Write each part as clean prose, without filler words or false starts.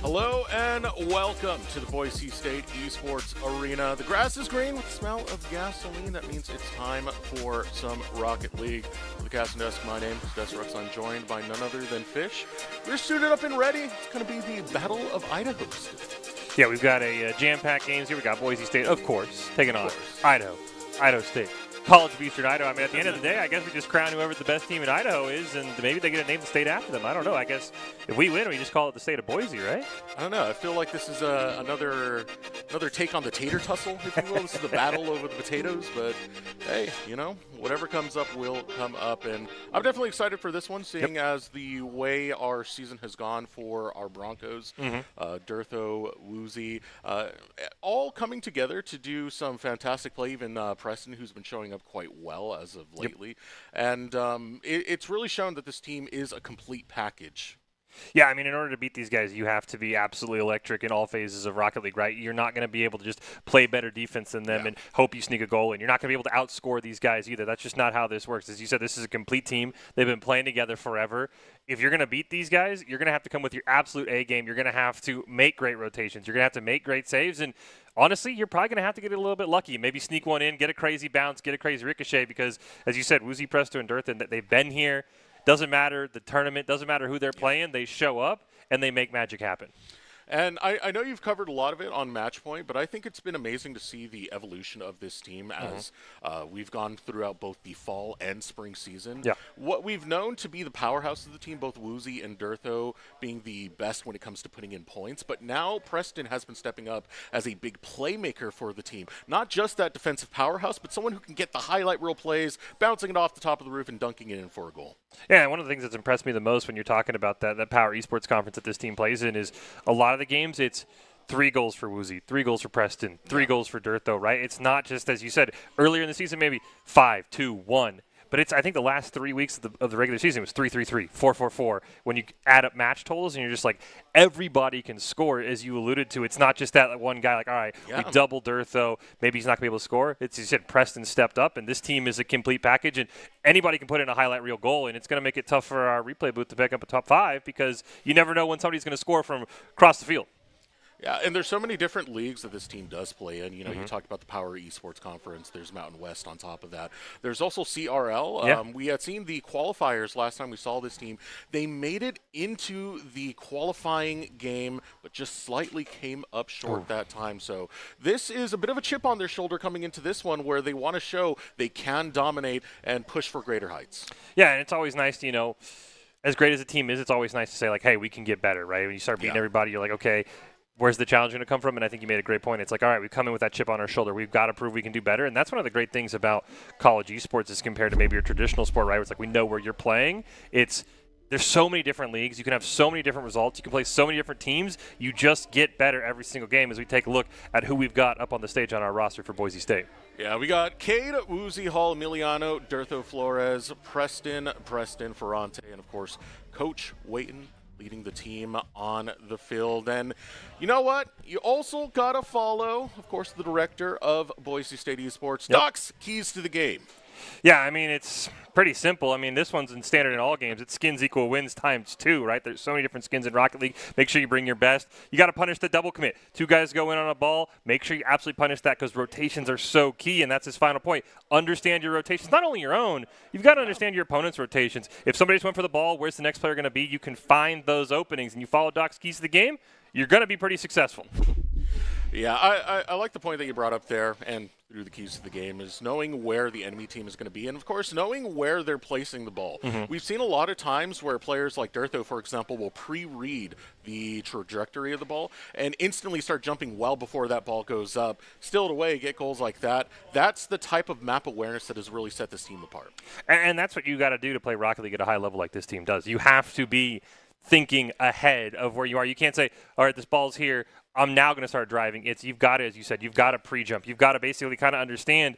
Hello and welcome to the Boise State Esports Arena. The grass is green with the smell of gasoline. That means it's time for some Rocket League. For the cast and desk, my name is Desrex. I'm joined by none other than Fish. We're suited up and ready. It's going to be the Battle of Idaho State. Yeah, we've got a jam-packed games here. We got Boise State, of course, taking on Idaho State. College of Eastern Idaho. I mean, at the end of the day, I guess we just crown whoever the best team in Idaho is, and maybe they get to name the state after them. I don't know. I guess if we win, we just call it the state of Boise, right? I don't know. I feel like this is another take on the tater tussle, if you will. This is the battle over the potatoes, but hey, you know, whatever comes up will come up, and I'm definitely excited for this one, seeing as the way our season has gone for our Broncos, Durtho, Woozy, all coming together to do some fantastic play. Even Preston, who's been showing up quite well as of lately, and it's really shown that this team is a complete package. Yeah, I mean, in order to beat these guys, you have to be absolutely electric in all phases of Rocket League, right? You're not going to be able to just play better defense than them and hope you sneak a goal in. You're not going to be able to outscore these guys either. That's just not how this works. As you said, this is a complete team. They've been playing together forever. If you're going to beat these guys, you're going to have to come with your absolute A game. You're going to have to make great rotations. You're going to have to make great saves, and honestly, you're probably going to have to get a little bit lucky. Maybe sneak one in, get a crazy bounce, get a crazy ricochet, because, as you said, Woozy, Presto, and Durthan, they've been here. Doesn't matter the tournament, doesn't matter who they're playing, they show up and they make magic happen. And I know you've covered a lot of it on Matchpoint, but I think it's been amazing to see the evolution of this team as we've gone throughout both the fall and spring season. Yeah. What we've known to be the powerhouse of the team, both Woozy and Durtho being the best when it comes to putting in points, but now Preston has been stepping up as a big playmaker for the team. Not just that defensive powerhouse, but someone who can get the highlight reel plays, bouncing it off the top of the roof and dunking it in for a goal. Yeah, and one of the things that's impressed me the most when you're talking about that Power Esports Conference that this team plays in is a lot of the games, it's 3 goals for Woozy, 3 goals for Preston, 3 goals for Durtho, right? It's not just, as you said, earlier in the season, maybe 5, 2, 1. But it's, I think the last 3 weeks of the regular season was 3-3-3, 4-4-4. When you add up match totals and you're just like, everybody can score, as you alluded to. It's not just that one guy, like, all right, we double Durtho, maybe he's not going to be able to score. It's, you said, Preston stepped up, and this team is a complete package, and anybody can put in a highlight reel goal, and it's going to make it tough for our replay booth to pick up a top 5 because you never know when somebody's going to score from across the field. Yeah, and there's so many different leagues that this team does play in. You know, you talked about the Power Esports Conference. There's Mountain West on top of that. There's also CRL. We had seen the qualifiers last time we saw this team. They made it into the qualifying game, but just slightly came up short that time. So this is a bit of a chip on their shoulder coming into this one where they want to show they can dominate and push for greater heights. Yeah, and it's always nice to, you know, as great as a team is, it's always nice to say, like, hey, we can get better, right? When you start beating everybody, you're like, okay, where's the challenge going to come from? And I think you made a great point. It's like, all right, we come in with that chip on our shoulder. We've got to prove we can do better. And that's one of the great things about college esports as compared to maybe your traditional sport, right? Where it's like we know where you're playing. There's so many different leagues. You can have so many different results. You can play so many different teams. You just get better every single game as we take a look at who we've got up on the stage on our roster for Boise State. Yeah, we got Cade, Woozy, Hall, Emiliano, Durtho, Flores, Preston, Ferrante, and, of course, Coach Wayton leading the team on the field. And you know what? You also got to follow, of course, the director of Boise State Esports, Doc's keys to the game. Yeah, I mean, it's pretty simple. I mean, this one's in standard in all games. It's skins equal wins times 2, right? There's so many different skins in Rocket League. Make sure you bring your best. You got to punish the double commit. 2 guys go in on a ball. Make sure you absolutely punish that because rotations are so key, and that's his final point. Understand your rotations, not only your own. You've got to understand your opponent's rotations. If somebody just went for the ball, where's the next player going to be? You can find those openings, and you follow Doc's keys to the game, you're going to be pretty successful. Yeah, I like the point that you brought up there, and through the keys to the game, is knowing where the enemy team is going to be, and, of course, knowing where they're placing the ball. We've seen a lot of times where players like Durtho, for example, will pre-read the trajectory of the ball and instantly start jumping well before that ball goes up, steal it away, get goals like that. That's the type of map awareness that has really set this team apart. And that's what you got to do to play Rocket League at a high level like this team does. You have to be thinking ahead of where you are. You can't say, all right, this ball's here, I'm now going to start driving. You've got to, as you said, you've got to pre-jump. You've got to basically kind of understand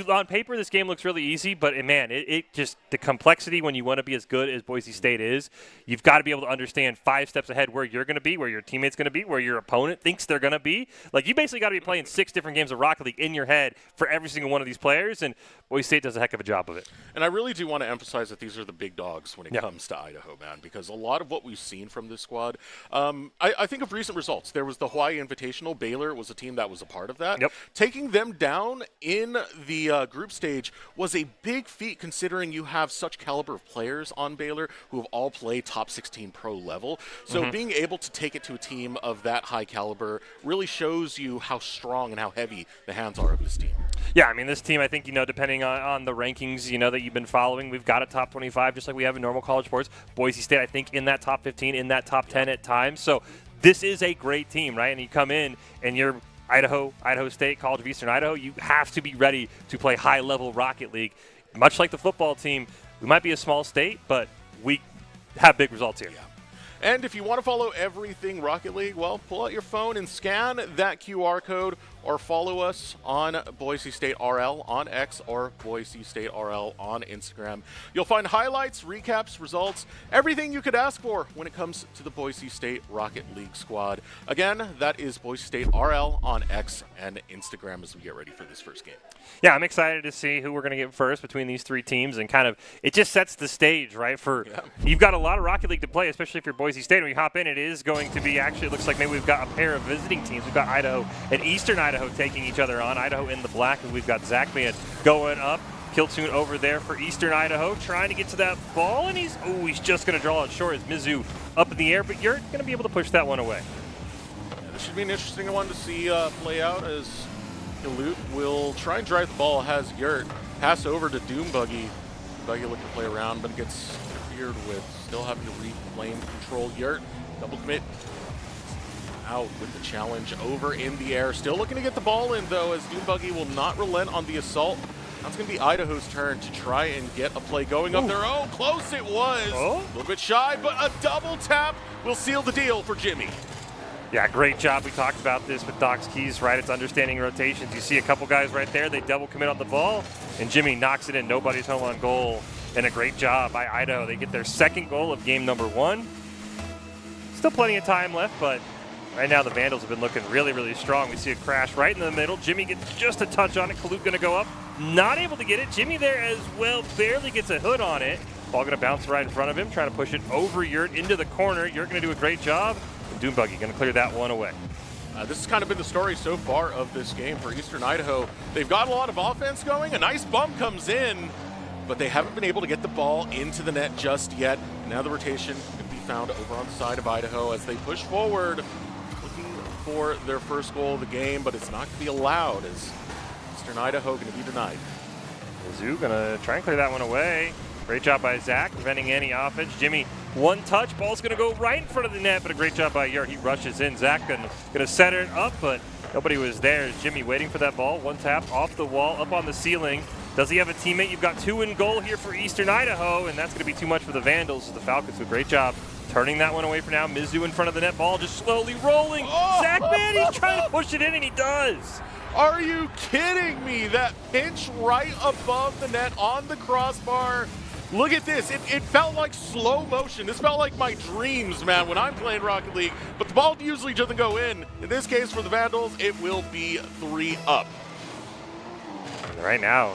On paper, this game looks really easy, but man, it just the complexity when you want to be as good as Boise State is, you've got to be able to understand 5 steps ahead where you're going to be, where your teammate's going to be, where your opponent thinks they're going to be. Like, you basically got to be playing 6 different games of Rocket League in your head for every single one of these players, and Boise State does a heck of a job of it. And I really do want to emphasize that these are the big dogs when it comes to Idaho, man, because a lot of what we've seen from this squad, I think of recent results. There was the Hawaii Invitational. Baylor was a team that was a part of that. Yep. Taking them down in the group stage was a big feat, considering you have such caliber of players on Baylor who have all played top 16 pro level. So being able to take it to a team of that high caliber really shows you how strong and how heavy the hands are of this team. Yeah, I mean, this team, I think, depending on the rankings, that you've been following, we've got a top 25 just like we have in normal college sports. Boise State, I think, in that top 15, in that top 10 at times. So this is a great team, right? And you come in and you're Idaho State, College of Eastern Idaho, you have to be ready to play high-level Rocket League. Much like the football team, we might be a small state, but we have big results here. Yeah. And if you want to follow everything Rocket League, well, pull out your phone and scan that QR code, or follow us on Boise State RL on X or Boise State RL on Instagram. You'll find highlights, recaps, results, everything you could ask for when it comes to the Boise State Rocket League squad. Again, that is Boise State RL on X and Instagram as we get ready for this first game. Yeah, I'm excited to see who we're going to get first between these 3 teams, and kind of it just sets the stage, right? You've got a lot of Rocket League to play, especially if you're Boise State. When we hop in, it is going to be actually, it looks like maybe we've got a pair of visiting teams. We've got Idaho and Eastern Idaho taking each other on. Idaho in the black, and we've got Zachman going up. Kiltoon over there for Eastern Idaho, trying to get to that ball, and he's just going to draw it short as Mizzou up in the air, but you're going to be able to push that one away. Yeah, this should be an interesting one to see play out, as Galut will try and drive the ball, has Yurt pass over to Doombuggy. Doombuggy looking to play around, but gets interfered with, still having to reclaim control. Yurt, double commit, out with the challenge over in the air. Still looking to get the ball in, though, as Doombuggy will not relent on the assault. Now it's going to be Idaho's turn to try and get a play going up there. Oh, close it was. A little bit shy, but a double tap will seal the deal for Jimmy. Yeah, great job. We talked about this with Doc's keys, right? It's understanding rotations. You see a couple guys right there. They double commit on the ball, and Jimmy knocks it in. Nobody's home on goal. And a great job by Idaho. They get their second goal of game number 1. Still plenty of time left, but right now the Vandals have been looking really, really strong. We see a crash right in the middle. Jimmy gets just a touch on it. Kalut going to go up. Not able to get it. Jimmy there as well. Barely gets a hood on it. Ball going to bounce right in front of him. Trying to push it over Yurt into the corner. Yurt going to do a great job. Doombuggy going to clear that one away. This has kind of been the story so far of this game for Eastern Idaho. They've got a lot of offense going. A nice bump comes in, but they haven't been able to get the ball into the net just yet. Now the rotation can be found over on the side of Idaho as they push forward, looking for their first goal of the game, but it's not going to be allowed, as Eastern Idaho going to be denied. Mizzou going to try and clear that one away. Great job by Zach, preventing any offense. Jimmy, one touch. Ball's going to go right in front of the net, but a great job by Yurt. He rushes in. Zach going to set it up, but nobody was there. Jimmy waiting for that ball. One tap off the wall, up on the ceiling. Does he have a teammate? You've got 2 in goal here for Eastern Idaho, and that's going to be too much for the Vandals. The Falcons do a great job turning that one away for now. Mizzou in front of the net. Ball just slowly rolling. Zach, man, he's trying to push it in, and he does. Are you kidding me? That pinch right above the net on the crossbar. Look at this. It felt like slow motion. This felt like my dreams, man, when I'm playing Rocket League. But the ball usually doesn't go in. In this case, for the Vandals, it will be 3 up. And right now,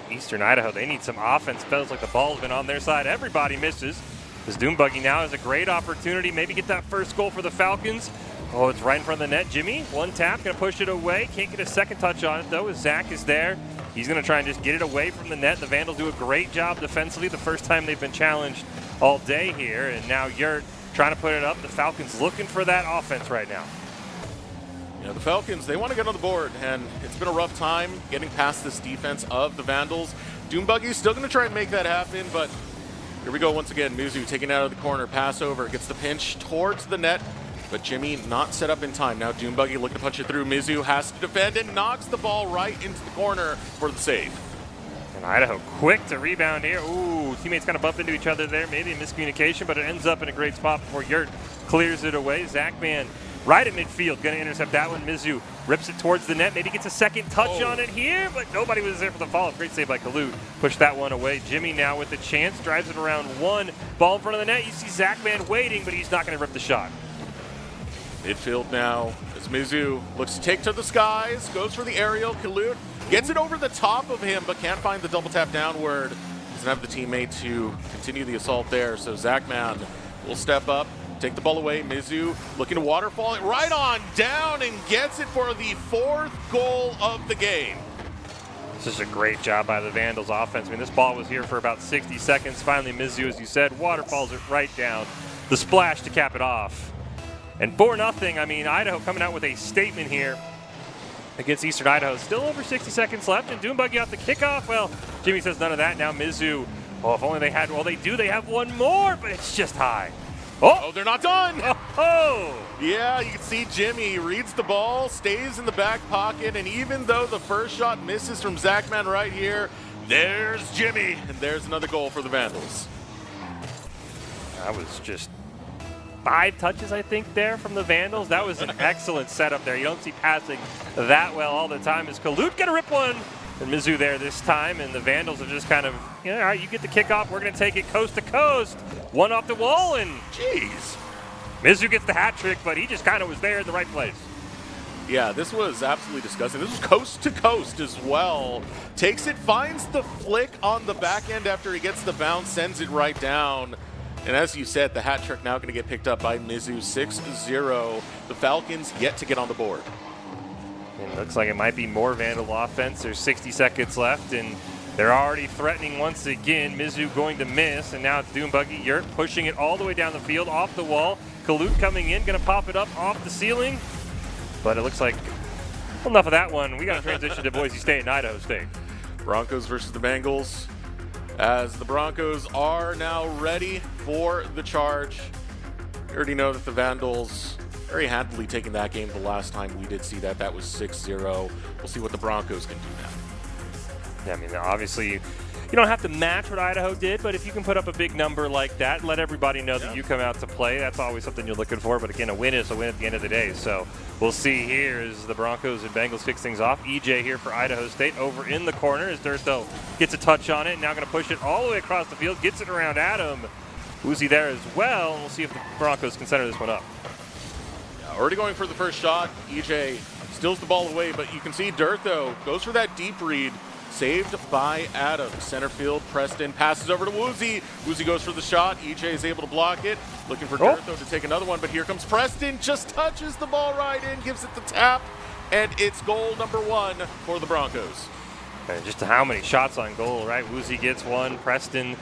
Eastern Idaho, they need some offense. Feels like the ball's been on their side. Everybody misses. This Doombuggy now has a great opportunity. Maybe get that first goal for the Falcons. Oh, it's right in front of the net. Jimmy, one tap, going to push it away. Can't get a second touch on it, though, as Zach is there. He's going to try and just get it away from the net. The Vandals do a great job defensively. The first time they've been challenged all day here. And now Yurt trying to put it up. The Falcons looking for that offense right now. The Falcons, they want to get on the board, and it's been a rough time getting past this defense of the Vandals. Doombuggy's still going to try and make that happen, but here we go once again. Mizzou taking it out of the corner, pass over, gets the pinch towards the net, but Jimmy not set up in time. Now Doombuggy looking to punch it through. Mizzou has to defend and knocks the ball right into the corner for the save. And Idaho quick to rebound here. Ooh, teammates kind of bump into each other there. Maybe a miscommunication, but it ends up in a great spot before Yurt clears it away. Zachman right at midfield. Going to intercept that one. Mizzou rips it towards the net. Maybe gets a second touch on it here, but nobody was there for the follow-up. Great save by Kalut. Pushed that one away. Jimmy now with the chance. Drives it around one. Ball in front of the net. You see Zachman waiting, but he's not going to rip the shot. Midfield now as Mizzou looks to take to the skies. Goes for the aerial. Kalut gets it over the top of him, but can't find the double tap downward. Doesn't have the teammate to continue the assault there. So Zachman will step up, take the ball away. Mizzou looking to waterfall it right on down and gets it for the 4th goal of the game. This is a great job by the Vandals offense. I mean, this ball was here for about 60 seconds. Finally, Mizzou, as you said, waterfalls it right down. The splash to cap it off. And 4-0, I mean, Idaho coming out with a statement here against Eastern Idaho. Still over 60 seconds left, and Doombuggy off the kickoff. Well, Jimmy says none of that. Now Mizzou, oh, if only they had, well, they do. They have one more, but it's just high. Oh, they're not done. Oh. Yeah, you can see Jimmy reads the ball, stays in the back pocket, and even though the first shot misses from Zachman right here, there's Jimmy, and there's another goal for the Vandals. That was just 5 touches, I think, there from the Vandals. That was an excellent setup there. You don't see passing that well all the time. Is Kalut going to rip one? And Mizzou there this time, and the Vandals have just kind of, all right, you get the kickoff. We're going to take it coast to coast. One off the wall, and jeez. Mizzou gets the hat trick, but he just kind of was there in the right place. Yeah, this was absolutely disgusting. This was coast to coast as well. Takes it, finds the flick on the back end after he gets the bounce, sends it right down. And as you said, the hat trick now going to get picked up by Mizzou, 6-0. The Falcons yet to get on the board. And it looks like it might be more Vandal offense. There's 60 seconds left, and they're already threatening once again. Mizzou going to miss, and now it's Doombuggy Yurt pushing it all the way down the field, off the wall. Kalut coming in, going to pop it up off the ceiling. But it looks like, well, enough of that one. We got to transition to Boise State and Idaho State. Broncos versus the Bengals. As the Broncos are now ready for the charge. You already know that the Vandals very handily taking that game the last time we did see that. That was 6-0. We'll see what the Broncos can do now. Yeah, I mean, obviously, you don't have to match what Idaho did, but if you can put up a big number like that, let everybody know that you come out to play. That's always something you're looking for. But again, a win is a win at the end of the day. So we'll see here as the Broncos and Bengals fix things off. EJ here for Idaho State over in the corner as Durtho gets a touch on it. Now going to push it all the way across the field. Gets it around Adam. Uzi there as well. We'll see if the Broncos can center this one up. Yeah, already going for the first shot. EJ steals the ball away, but you can see Durtho goes for that deep read. Saved by Adams. Center field, Preston passes over to Woozy. Woozy goes for the shot. EJ is able to block it. Looking for Durtho to take another one, but here comes Preston. Just touches the ball right in, gives it the tap, and it's goal number 1 for the Broncos. And just how many shots on goal, right? Woozy gets one. Preston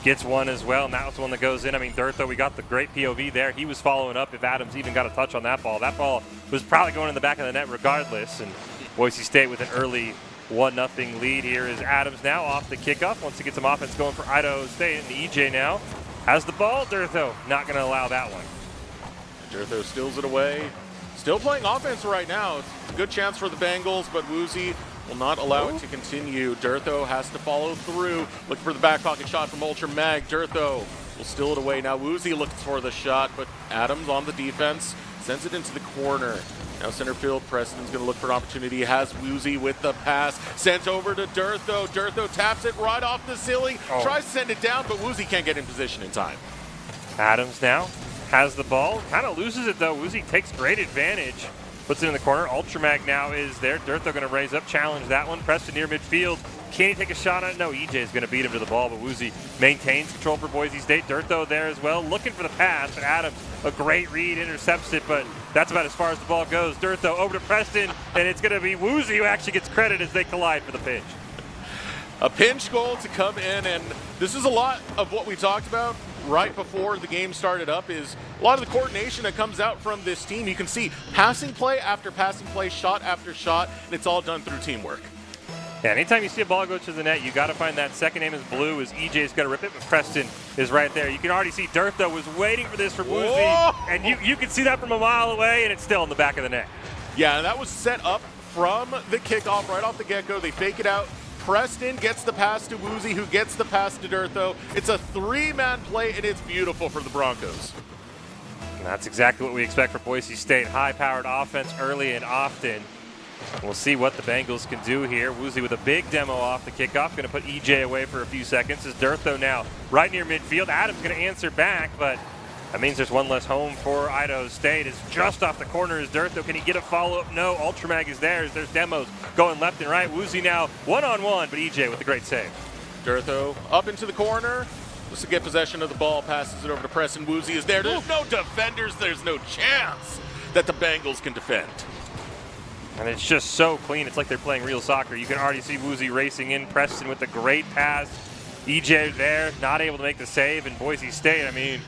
gets one as well, and that was the one that goes in. I mean, Durtho, we got the great POV there. He was following up if Adams even got a touch on that ball. That ball was probably going in the back of the net regardless, and Boise State with an early 1-0 lead here is Adams now off the kickoff. Wants to get some offense going for Idaho State. And EJ now has the ball. Durtho not going to allow that one. Durtho steals it away. Still playing offense right now. It's a good chance for the Bengals, but Woozy will not allow it to continue. Durtho has to follow through. Looking for the back pocket shot from Ultra Mag. Durtho will steal it away. Now Woozy looks for the shot, but Adams on the defense sends it into the corner. Now center field, Preston's going to look for an opportunity. Has Woozy with the pass. Sent over to Durtho. Durtho taps it right off the ceiling. Tries to send it down, but Woozy can't get in position in time. Adams now has the ball. Kind of loses it, though. Woozy takes great advantage. Puts it in the corner. Ultramag now is there. Durtho going to raise up, challenge that one. Preston near midfield. Can he take a shot on it? No, EJ is going to beat him to the ball, but Woozy maintains control for Boise State. Durtho there as well, looking for the pass, but Adams, a great read, intercepts it, but that's about as far as the ball goes. Durtho over to Preston, and it's going to be Woozy who actually gets credit as they collide for the pinch. A pinch goal to come in, and this is a lot of what we talked about right before the game started up, is a lot of the coordination that comes out from this team. You can see passing play after passing play, shot after shot, and it's all done through teamwork. Yeah, anytime you see a ball go to the net, you got to find that second name is blue as EJ's going to rip it, but Preston is right there. You can already see Durtho was waiting for this for Woozy, and you can see that from a mile away, and it's still in the back of the net. Yeah, and that was set up from the kickoff right off the get-go. They fake it out. Preston gets the pass to Woozy, who gets the pass to Durtho. It's a 3-man play, and it's beautiful for the Broncos. And that's exactly what we expect for Boise State. High-powered offense early and often. We'll see what the Bengals can do here. Woozy with a big demo off the kickoff. Going to put EJ away for a few seconds. As Durtho now right near midfield. Adams going to answer back, but that means there's one less home for Idaho State. It's just off the corner is Durtho. Can he get a follow-up? No. Ultramag is there. There's demos going left and right. Woozy now one-on-one, but EJ with a great save. Durtho up into the corner. Just to get possession of the ball. Passes it over to Preston. Woozy is there. There's no defenders. There's no chance that the Bengals can defend. And it's just so clean. It's like they're playing real soccer. You can already see Woozy racing in. Preston with the great pass. EJ there, not able to make the save. And Boise State, I mean,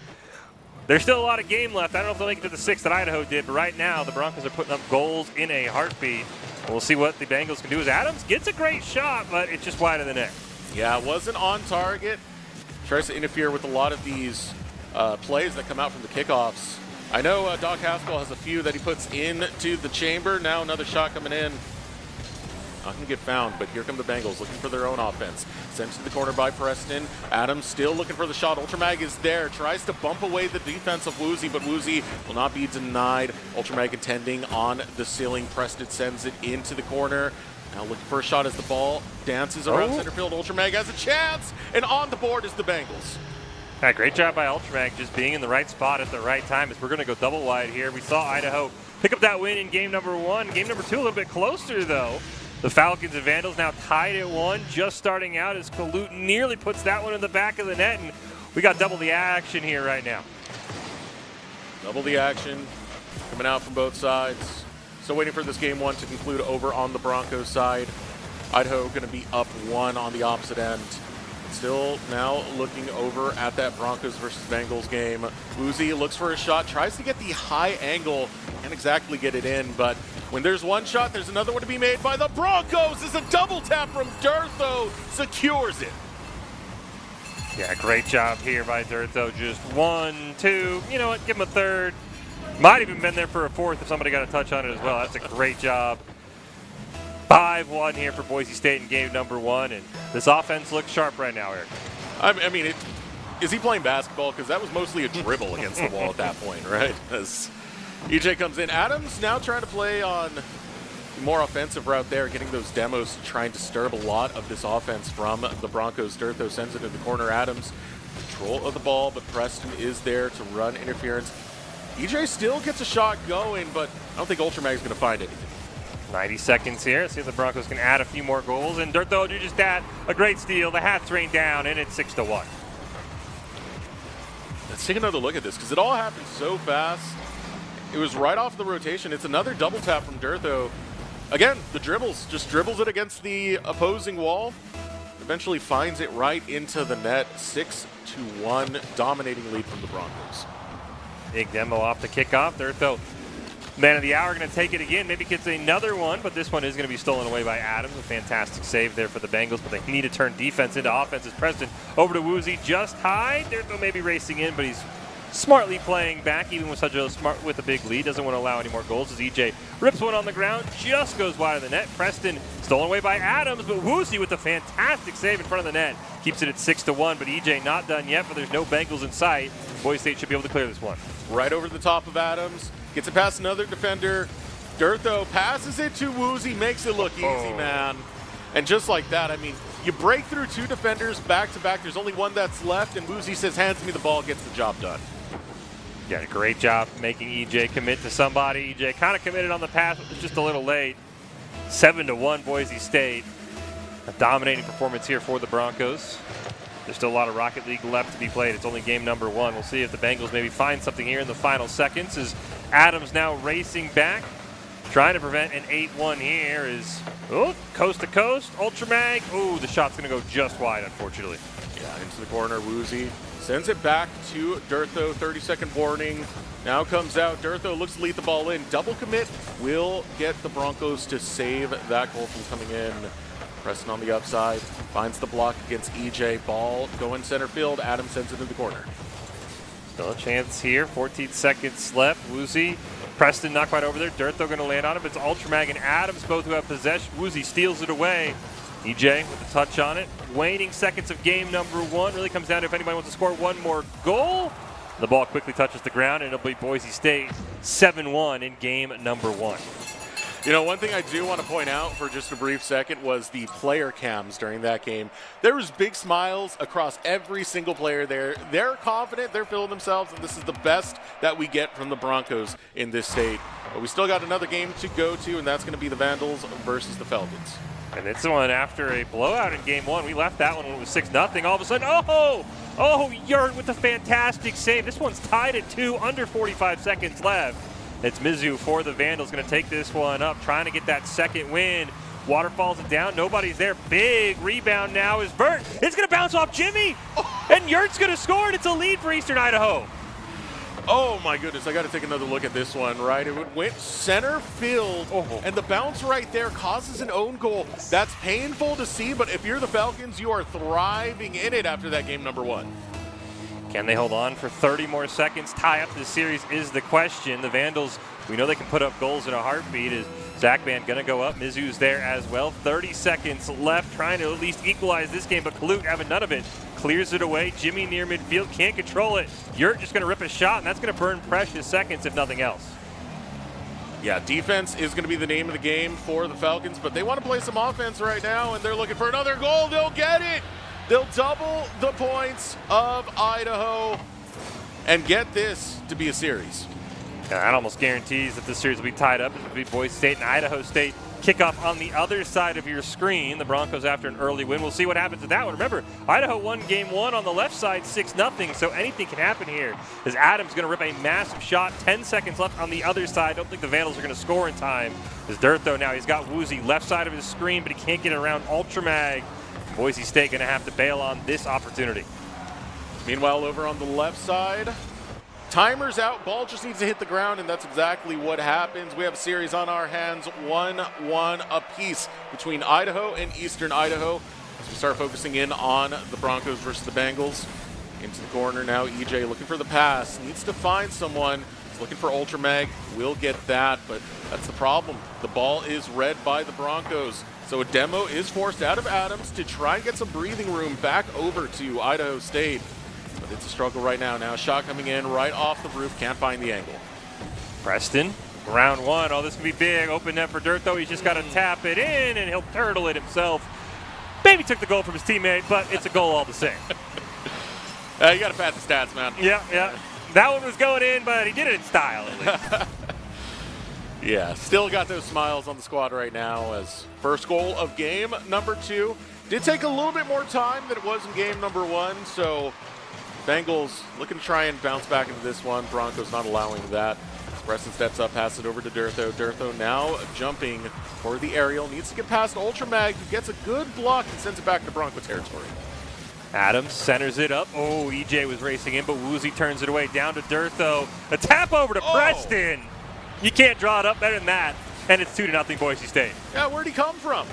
there's still a lot of game left. I don't know if they'll make it to the 6 that Idaho did, but right now the Broncos are putting up goals in a heartbeat. We'll see what the Bengals can do. As Adams gets a great shot, but it's just wide of the net. Yeah, it wasn't on target. Tries to interfere with a lot of these plays that come out from the kickoffs. I know Doc Haskell has a few that he puts into the chamber. Now another shot coming in. Not going to get found, but here come the Bengals looking for their own offense. Sent to the corner by Preston. Adams still looking for the shot. Ultramag is there. Tries to bump away the defense of Woozy, but Woozy will not be denied. Ultramag intending on the ceiling. Preston sends it into the corner. Now looking for a shot as the ball dances around center field. Ultramag has a chance, and on the board is the Bengals. Yeah, great job by Ultramag just being in the right spot at the right time as we're going to go double wide here. We saw Idaho pick up that win in game number 1. Game number 2 a little bit closer, though. The Falcons and Vandals now tied at 1, just starting out as Kalut nearly puts that one in the back of the net, and we got double the action here right now. Double the action coming out from both sides. Still waiting for this game 1 to conclude over on the Broncos side. Idaho going to be up 1 on the opposite end. Still now looking over at that Broncos versus Bengals game. Woozy looks for a shot, tries to get the high angle, can't exactly get it in, but when there's one shot, there's another one to be made by the Broncos as a double tap from Durtho secures it. Yeah, great job here by Durtho. Just 1, 2, you know what, give him a third. Might even been there for a fourth if somebody got a touch on it as well. That's a great job. 5-1 here for Boise State in game number 1, and this offense looks sharp right now, Eric. I mean, is he playing basketball? Because that was mostly a dribble against the wall at that point, right? As EJ comes in. Adams now trying to play on the more offensive route there, getting those demos, trying to disturb a lot of this offense from the Broncos. Durtho sends it in the corner. Adams, control of the ball, but Preston is there to run interference. EJ still gets a shot going, but I don't think Ultramag is going to find anything. 90 seconds here. See if the Broncos can add a few more goals. And Durtho do just that. A great steal. The hats rain down, and it's 6-1. Let's take another look at this because it all happened so fast. It was right off the rotation. It's another double tap from Durtho. Again, the dribbles. Just dribbles it against the opposing wall. Eventually finds it right into the net. 6-1. Dominating lead from the Broncos. Big demo off the kickoff. Durtho, man of the hour, going to take it again. Maybe gets another one, but this one is going to be stolen away by Adams. A fantastic save there for the Bengals, but they need to turn defense into offense. As Preston over to Woozy, just high. Durtho may be racing in, but he's smartly playing back, even with with a big lead. Doesn't want to allow any more goals as EJ rips one on the ground, just goes wide of the net. Preston stolen away by Adams, but Woozy with a fantastic save in front of the net keeps it at 6-1. But EJ not done yet, but there's no Bengals in sight. Boise State should be able to clear this one. Right over the top of Adams. Gets it past another defender. Durtho passes it to Woozy, makes it look easy, man. And just like that, I mean, you break through 2 defenders back to back. There's only one that's left, and Woozy says, hands me the ball, gets the job done. Yeah, great job making EJ commit to somebody. EJ kind of committed on the pass, but was just a little late. 7-1 Boise State. A dominating performance here for the Broncos. There's still a lot of Rocket League left to be played. It's only game number 1. We'll see if the Bengals maybe find something here in the final seconds as Adams now racing back. Trying to prevent an 8-1 here is coast to coast. Ultramag. The shot's going to go just wide, unfortunately. Yeah, into the corner. Woozy sends it back to Durtho. 30-second warning. Now comes out. Durtho looks to lead the ball in. Double commit will get the Broncos to save that goal from coming in. Preston on the upside, finds the block against EJ. Ball going center field. Adams sends it in the corner. Still a chance here. 14 seconds left. Woozy, Preston not quite over there. Durtho going to land on him. It's Ultramag and Adams both who have possession. Woozy steals it away. EJ with a touch on it. Waning seconds of game number 1. Really comes down to if anybody wants to score one more goal. The ball quickly touches the ground, and it'll be Boise State 7-1 in game number 1. You know, one thing I do want to point out for just a brief second was the player cams during that game. There was big smiles across every single player there. They're confident, they're feeling themselves, and this is the best that we get from the Broncos in this state. But we still got another game to go to, and that's going to be the Vandals versus the Falcons. And it's one after a blowout in game 1. We left that one when it was 6-0. All of a sudden, Yurt with a fantastic save. This one's tied at 2, under 45 seconds left. It's Mizzou for the Vandals, going to take this one up, trying to get that second win. Waterfalls it down. Nobody's there. Big rebound now is Vert. It's going to bounce off Jimmy. And Yurt's going to score, and it's a lead for Eastern Idaho. Oh, my goodness. I got to take another look at this one, right? It went center field, and the bounce right there causes an own goal. That's painful to see, but if you're the Falcons, you are thriving in it after that game number 1. Can they hold on for 30 more seconds? Tie up the series is the question. The Vandals, we know they can put up goals in a heartbeat. Is Zach Band going to go up? Mizzou's there as well. 30 seconds left, trying to at least equalize this game, but Kalut having none of it. Clears it away. Jimmy near midfield, can't control it. Yurt just going to rip a shot, and that's going to burn precious seconds if nothing else. Yeah, defense is going to be the name of the game for the Falcons, but they want to play some offense right now, and they're looking for another goal. They'll get it. They'll double the points of Idaho and get this to be a series. Yeah, that almost guarantees that this series will be tied up. It will be Boise State and Idaho State. Kickoff on the other side of your screen. The Broncos after an early win. We'll see what happens with that one. Remember, Idaho won game 1 on the left side 6-0, so anything can happen here. As Adams going to rip a massive shot. 10 seconds left on the other side. Don't think the Vandals are going to score in time. As Dirt, though, now he's got Woozy left side of his screen, but he can't get it around Ultramag. Boise State going to have to bail on this opportunity. Meanwhile, over on the left side, timer's out. Ball just needs to hit the ground, and that's exactly what happens. We have a series on our hands, 1-1 apiece between Idaho and Eastern Idaho. As we start focusing in on the Broncos versus the Bengals. Into the corner now, EJ looking for the pass. Needs to find someone. He's looking for Ultramag. Will get that, but that's the problem. The ball is read by the Broncos. So a demo is forced out of Adams to try and get some breathing room back over to Idaho State. But it's a struggle right now. Now a shot coming in right off the roof. Can't find the angle. Preston, round 1. Oh, this could be big. Open net for Dirt, though. He's just got to tap it in, and he'll turtle it himself. Maybe took the goal from his teammate, but it's a goal all the same. You got to pat the stats, man. Yeah. That one was going in, but he did it in style, at least. Yeah, still got those smiles on the squad right now as first goal of game number 2. Did take a little bit more time than it was in game number 1, so Bengals looking to try and bounce back into this one. Broncos not allowing that. Preston steps up, passes it over to Durtho. Durtho now jumping for the aerial. Needs to get past Ultramag, who gets a good block and sends it back to Bronco territory. Adams centers it up. Oh, EJ was racing in, but Woozy turns it away down to Durtho. A tap over to Preston. You can't draw it up better than that. And it's 2-0 Boise State. Yeah, where'd he come from?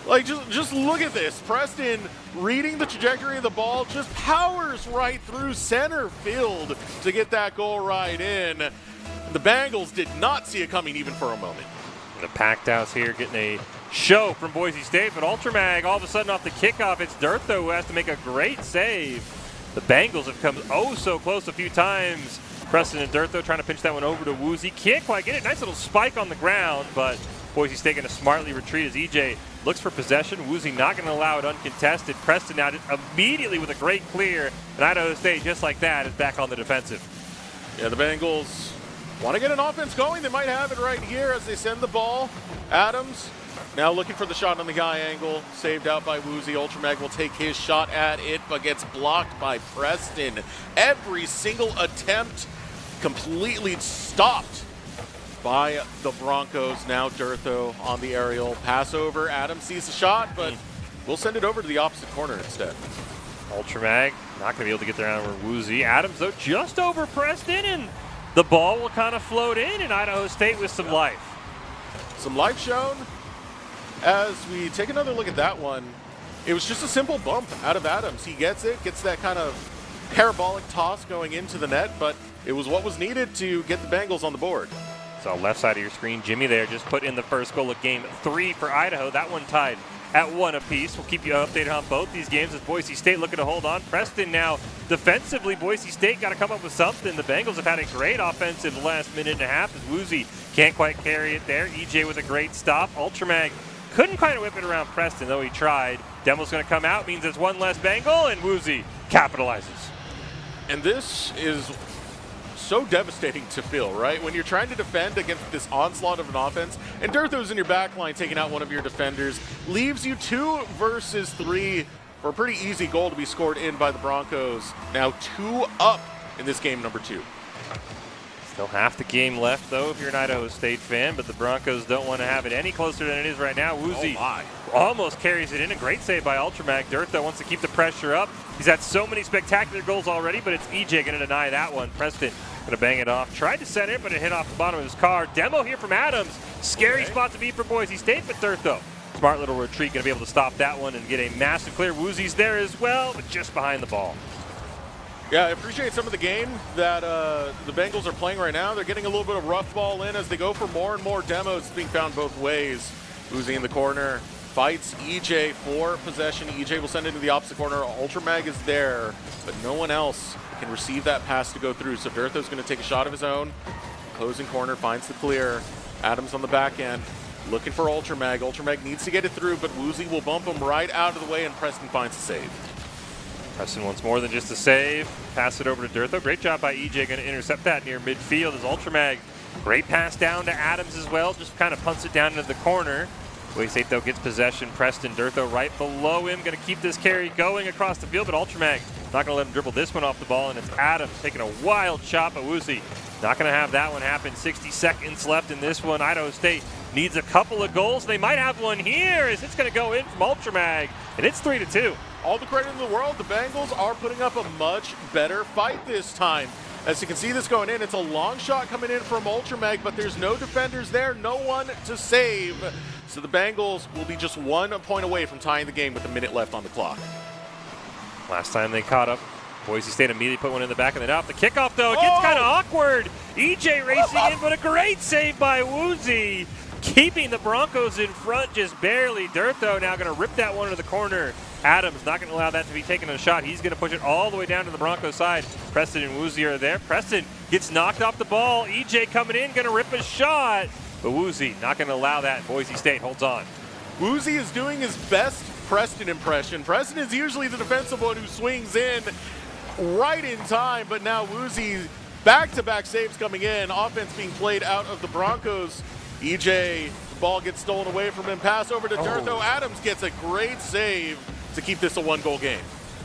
Like, just look at this. Preston, reading the trajectory of the ball, just powers right through center field to get that goal right in. The Bengals did not see it coming even for a moment. The packed house here getting a show from Boise State, but Ultramag all of a sudden off the kickoff, it's Durtho who has to make a great save. The Bengals have come so close a few times. Preston and Durtho trying to pinch that one over to Woozy. Can't quite get it. Nice little spike on the ground, but Boise State going to smartly retreat as EJ looks for possession. Woozy not going to allow it uncontested. Preston now immediately with a great clear, and Idaho State just like that is back on the defensive. Yeah, the Bengals want to get an offense going. They might have it right here as they send the ball. Adams now looking for the shot on the high angle. Saved out by Woozy. Ultramag will take his shot at it, but gets blocked by Preston. Every single attempt completely stopped by the Broncos. Now Durtho on the aerial. Pass over. Adams sees the shot, but we'll send it over to the opposite corner instead. Ultramag not going to be able to get there over Woozy. Adams, though, just over Preston, and the ball will kind of float in, and Idaho State with some life. Some life shown as we take another look at that one. It was just a simple bump out of Adams. He gets it, gets that kind of parabolic toss going into the net, but it was what was needed to get the Bengals on the board. So left side of your screen, Jimmy there just put in the first goal of game 3 for Idaho. That one tied at 1 apiece. We'll keep you updated on both these games as Boise State looking to hold on. Preston now defensively, Boise State got to come up with something. The Bengals have had a great offensive last minute and a half as Woozy can't quite carry it there. EJ with a great stop. Ultramag couldn't quite whip it around Preston, though he tried. Demo's going to come out, means it's one less Bengal, and Woozy capitalizes. And this is so devastating to feel, right? When you're trying to defend against this onslaught of an offense, and Durtho's in your back line taking out one of your defenders, leaves you 2 versus 3 for a pretty easy goal to be scored in by the Broncos. Now 2 up in this game number 2. Still half the game left, though, if you're an Idaho State fan, but the Broncos don't want to have it any closer than it is right now. Woozy almost carries it in. A great save by Ultramag. Durtho wants to keep the pressure up. He's had so many spectacular goals already, but it's EJ going to deny that one. Preston going to bang it off. Tried to set it, but it hit off the bottom of his car. Demo here from Adams. Scary spot to be for Boise State, but Durtho, smart little retreat, going to be able to stop that one and get a massive clear. Woozy's there as well, but just behind the ball. Yeah, I appreciate some of the game that the Bengals are playing right now. They're getting a little bit of rough ball in as they go for more and more demos. It's being found both ways. Woozy in the corner fights EJ for possession. EJ will send it into the opposite corner. Ultramag is there, but no one else can receive that pass to go through. So Durtho's going to take a shot of his own. Closing corner, finds the clear. Adams on the back end, looking for Ultramag. Ultramag needs to get it through, but Woozy will bump him right out of the way, and Preston finds a save. Preston wants more than just a save. Pass it over to Durtho. Great job by EJ, going to intercept that near midfield as Ultramag. Great pass down to Adams as well. Just kind of punts it down into the corner. Boise State, though, gets possession. Preston, Durtho right below him. Going to keep this carry going across the field, but Ultramag not going to let him dribble this one off the ball, and it's Adams taking a wild shot, but Woozy not going to have that one happen. 60 seconds left in this one. Idaho State needs a couple of goals. They might have one here as it's going to go in from Ultramag, and it's 3-2. All the credit in the world, the Bengals are putting up a much better fight this time. As you can see this going in, it's a long shot coming in from Ultramag, but there's no defenders there, no one to save. So the Bengals will be just 1 point away from tying the game with a minute left on the clock. Last time they caught up, Boise State immediately put one in the back of the net. The kickoff, though, it gets kind of awkward. EJ racing in, but a great save by Woozy, keeping the Broncos in front just barely. Durtho now going to rip that one into the corner. Adams not going to allow that to be taken a shot. He's going to push it all the way down to the Broncos side. Preston and Woozy are there. Preston gets knocked off the ball. EJ coming in, going to rip a shot. But Woozy not going to allow that. Boise State holds on. Woozy is doing his best Preston impression. Preston is usually the defensive one who swings in right in time, but now Woozy, back-to-back saves coming in. Offense being played out of the Broncos. EJ, the ball gets stolen away from him. Pass over to Durtho. Adams gets a great save to keep this a 1-goal game.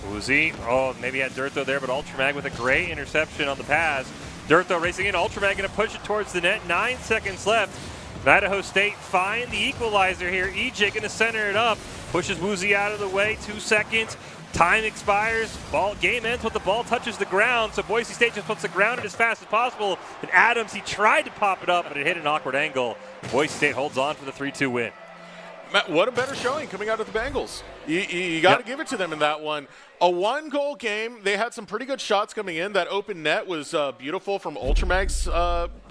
Woozy, maybe had Durtho there, but Ultramag with a great interception on the pass. Durtho racing in, Ultramag going to push it towards the net. 9 seconds left. Idaho State find the equalizer here. EJ going to center it up. Pushes Woozy out of the way. 2 seconds. Time expires. Game ends when the ball touches the ground. So Boise State just wants to ground it as fast as possible. And Adams, he tried to pop it up, but it hit an awkward angle. Boise State holds on for the 3-2 win. Matt, what a better showing coming out of the Bengals. You got to give it to them in that one. A 1-goal game. They had some pretty good shots coming in. That open net was beautiful from Ultramag's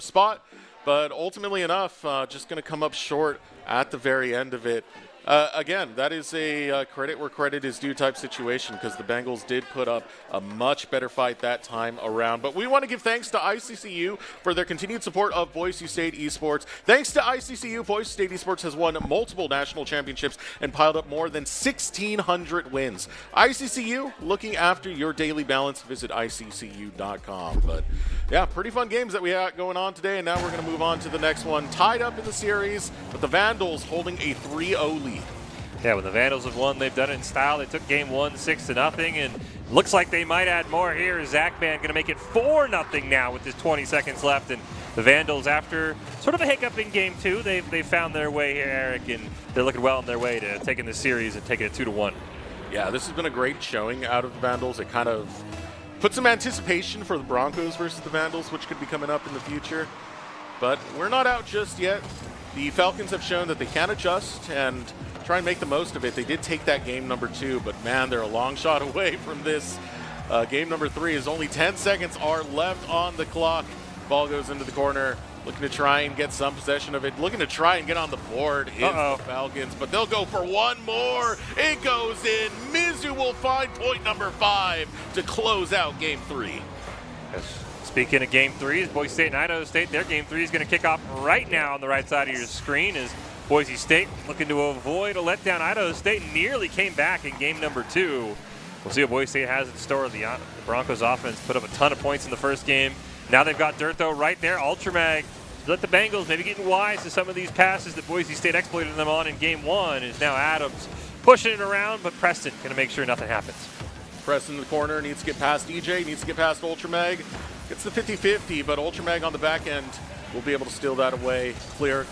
spot. But ultimately enough, just going to come up short at the very end of it. Again, that is a credit where credit is due type situation because the Bengals did put up a much better fight that time around. But we want to give thanks to ICCU for their continued support of Boise State esports. Thanks to ICCU, Boise State esports has won multiple national championships and piled up more than 1,600 wins. ICCU, looking after your daily balance. Visit ICCU.com. But yeah, pretty fun games that we got going on today. And now we're going to move on to the next one. Tied up in the series, but the Vandals holding a 3-0 lead. Yeah, when the Vandals have won, they've done it in style. They took game 1 6-0, and looks like they might add more here. Zach Band going to make it 4-0 now with just 20 seconds left. And the Vandals, after sort of a hiccup in game 2, they've found their way here, Eric, and they're looking well on their way to taking the series and taking it 2-1. Yeah, this has been a great showing out of the Vandals. It kind of put some anticipation for the Broncos versus the Vandals, which could be coming up in the future. But we're not out just yet. The Falcons have shown that they can adjust and try and make the most of it. They did take that game number 2, but man, they're a long shot away from this. Game number 3 is only 10 seconds are left on the clock. Ball goes into the corner. looking to try and get some possession of it, looking to try and get on the board is the Falcons, but they'll go for one more. It goes in. Mizzou will find point number 5 to close out Game 3. Yes. Speaking of Game 3, Boise State and Idaho State, their Game 3 is going to kick off right now on the right side of your screen as Boise State looking to avoid a letdown. Idaho State nearly came back in game number 2. We'll see what Boise State has in store. The Broncos offense put up a ton of points in the first game. Now they've got Dirtho right there. Ultramag let the Bengals maybe getting wise to some of these passes that Boise State exploited them on in game 1. Is now Adams pushing it around, but Preston going to make sure nothing happens. Preston in the corner, needs to get past EJ, needs to get past Ultramag. Gets the 50-50, but Ultramag on the back end will be able to steal that away. Clear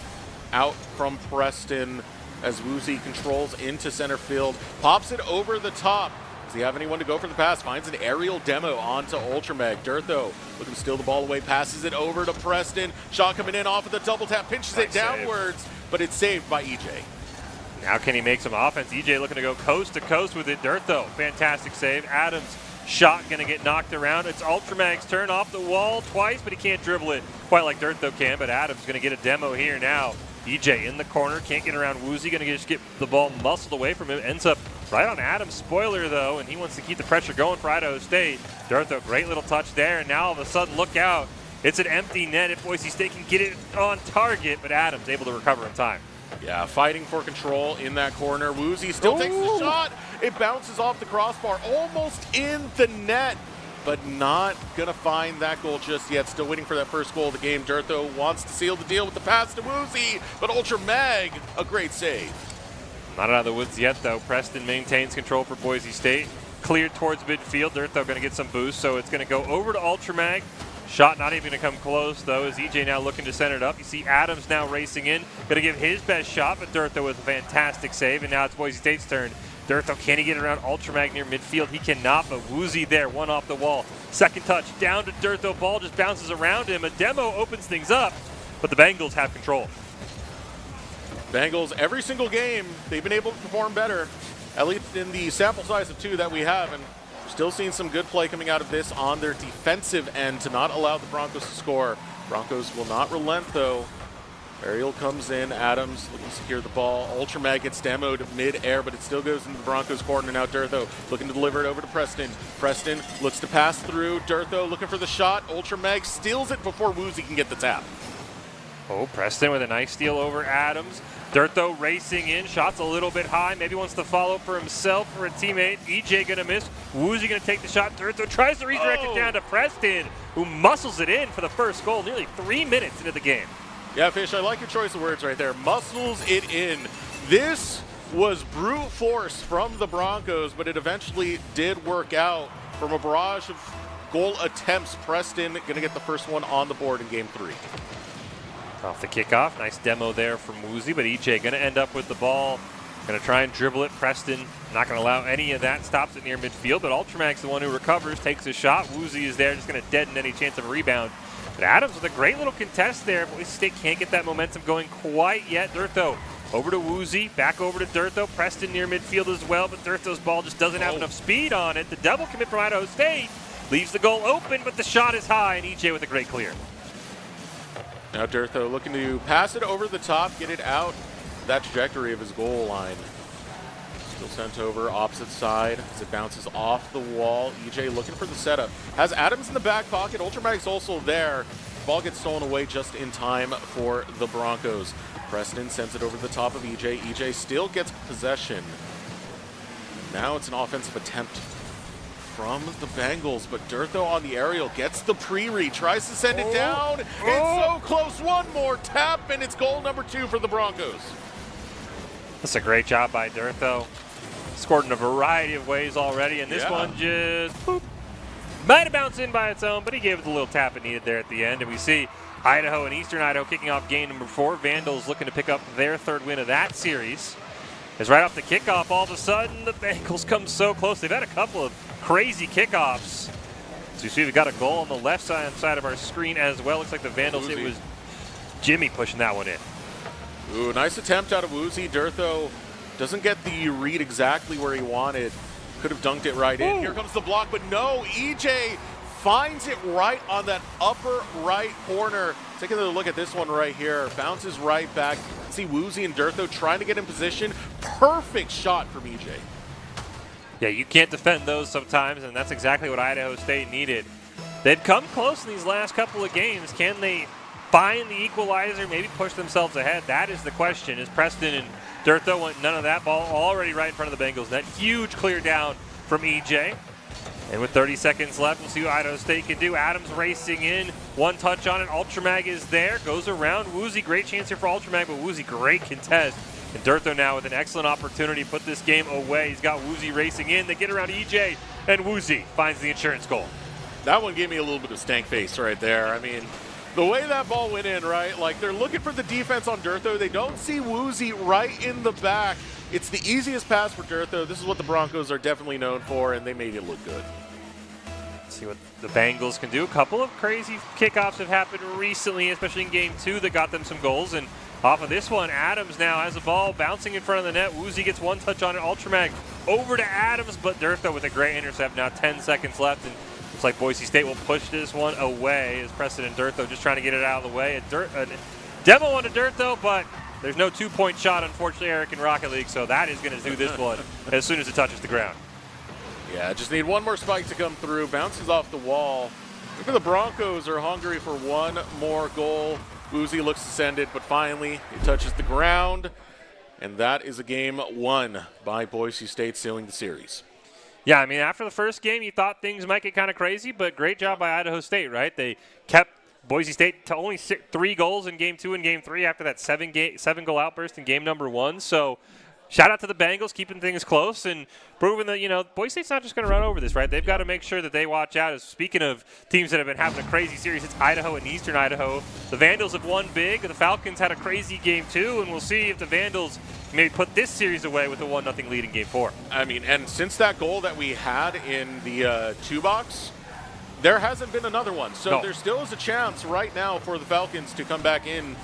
out from Preston as Woozy controls into center field. Pops it over the top. Does he have anyone to go for the pass? Finds an aerial demo onto Ultramag. Dirtho looking to steal the ball away, passes it over to Preston. Shot coming in off of the double tap, pinches it downwards, but it's saved by EJ. Now can he make some offense? EJ looking to go coast to coast with it. Dirtho, fantastic save. Adams, shot going to get knocked around. It's Ultramag's turn off the wall twice, but he can't dribble it quite like Dirtho can. But Adams going to get a demo here now. EJ in the corner, can't get around Woozy, going to just get the ball muscled away from him. Ends up right on Adams' spoiler, though, and he wants to keep the pressure going for Idaho State. Dirtho, great little touch there, and now all of a sudden, look out. It's an empty net if Boise State can get it on target, but Adams able to recover in time. Yeah, fighting for control in that corner. Woozy still takes the shot. It bounces off the crossbar, almost in the net, but not going to find that goal just yet. Still waiting for that first goal of the game. Dirtho wants to seal the deal with the pass to Woozy, but Ultramag, a great save. Not out of the woods yet, though. Preston maintains control for Boise State. Cleared towards midfield. Dirtho going to get some boost, so it's going to go over to Ultramag. Shot not even going to come close, though, as EJ now looking to center it up. You see Adams now racing in. Going to give his best shot, but Dirtho with a fantastic save, and now it's Boise State's turn. Dirtho, can he get around Ultramag near midfield? He cannot, but Woozy there, one off the wall. Second touch, down to Dirtho. Ball just bounces around him. A demo opens things up, but the Bengals have control. Bengals, every single game, they've been able to perform better, at least in the sample size of 2 that we have, and still seeing some good play coming out of this on their defensive end to not allow the Broncos to score. Broncos will not relent, though. Ariel comes in, Adams looking to secure the ball. Ultramag gets demoed mid-air, but it still goes into the Broncos' corner. Now Dirtho looking to deliver it over to Preston. Preston looks to pass through. Dirtho looking for the shot. Ultramag steals it before Woozy can get the tap. Oh, Preston with a nice steal over Adams. Dirtho racing in, shots a little bit high, maybe wants to follow for himself or a teammate. EJ gonna miss, Woozy gonna take the shot. Dirtho tries to redirect it down to Preston, who muscles it in for the first goal nearly 3 minutes into the game. Yeah, Fish, I like your choice of words right there. Muscles it in. This was brute force from the Broncos, but it eventually did work out. From a barrage of goal attempts, Preston gonna get the first one on the board in game 3. Off the kickoff, nice demo there from Woozy, but EJ going to end up with the ball. Going to try and dribble it. Preston not going to allow any of that. Stops it near midfield, but Ultramag's the one who recovers, takes a shot. Woozy is there, just going to deaden any chance of a rebound. But Adams with a great little contest there. Boise State can't get that momentum going quite yet. Dirtho over to Woozy, back over to Dirtho. Preston near midfield as well, but Dirtho's ball just doesn't have enough speed on it. The double commit from Idaho State leaves the goal open, but the shot is high, and EJ with a great clear. Now Dirtho looking to pass it over the top, get it out that trajectory of his goal line. Still sent over opposite side as it bounces off the wall. EJ looking for the setup. Has Adams in the back pocket. Ultramag's also there. Ball gets stolen away just in time for the Broncos. Preston sends it over the top of EJ. EJ still gets possession. Now it's an offensive attempt from the Bengals, but Dirtho on the aerial gets the pre-read, tries to send it down. It's so close. One more tap, and it's goal number 2 for the Broncos. That's a great job by Dirtho. Scored in a variety of ways already, and this one just might have bounced in by its own, but he gave it the little tap it needed there at the end. And we see Idaho and Eastern Idaho kicking off game number 4. Vandals looking to pick up their 3rd win of that series. As right off the kickoff, all of a sudden, the Bengals come so close. They've had a couple of crazy kickoffs. So you see we've got a goal on the left side of our screen as well. Looks like the Vandals, it was Jimmy pushing that one in. Ooh, nice attempt out of Woozy. Dirtho doesn't get the read exactly where he wanted. Could have dunked it right in. Here comes the block, but no, EJ finds it right on that upper right corner. Take another look at this one right here. Bounces right back. See Woozy and Dirtho trying to get in position. Perfect shot from EJ. Yeah, you can't defend those sometimes, and that's exactly what Idaho State needed. They've come close in these last couple of games. Can they find the equalizer, maybe push themselves ahead? That is the question. As Preston and Dirtho went none of that, ball already right in front of the Bengals net. Huge clear down from EJ. And with 30 seconds left, we'll see what Idaho State can do. Adams racing in, one touch on it. Ultramag is there, goes around. Woozy, great chance here for Ultramag, but Woozy, great contest. And Dirtho now with an excellent opportunity to put this game away. He's got Woozy racing in. They get around EJ, and Woozy finds the insurance goal. That one gave me a little bit of stank face right there. I mean, the way that ball went in, right? Like, they're looking for the defense on Dirtho. They don't see Woozy right in the back. It's the easiest pass for Dirtho. This is what the Broncos are definitely known for, and they made it look good. Let's see what the Bengals can do. A couple of crazy kickoffs have happened recently, especially in game 2, that got them some goals. And off of this one, Adams now has the ball bouncing in front of the net. Woozy gets one touch on it. Ultramag over to Adams, but Dirtho with a great intercept. Now 10 seconds left, and looks like Boise State will push this one away as Preston and Dirtho just trying to get it out of the way. A demo on to Dirtho, but there's no two-point shot, unfortunately, Eric, in Rocket League, so that is going to do this one as soon as it touches the ground. Yeah, just need one more spike to come through. Bounces off the wall. Maybe the Broncos are hungry for one more goal. Woozy looks to send it, but finally it touches the ground. And that is a game won by Boise State, sealing the series. Yeah, I mean, after the first game, you thought things might get kind of crazy, but great job by Idaho State, right? They kept Boise State to only 3 goals in game 2 and game 3 after that 7-goal outburst in game number 1. So shout out to the Bengals, keeping things close and proving that, Boise State's not just going to run over this, right? They've got to make sure that they watch out. As speaking of teams that have been having a crazy series, it's Idaho and Eastern Idaho. The Vandals have won big. The Falcons had a crazy game 2, and we'll see if the Vandals maybe put this series away with a 1-0 lead in game 4. I mean, and since that goal that we had in the 2-box, there hasn't been another one. So there still is a chance right now for the Falcons to come back in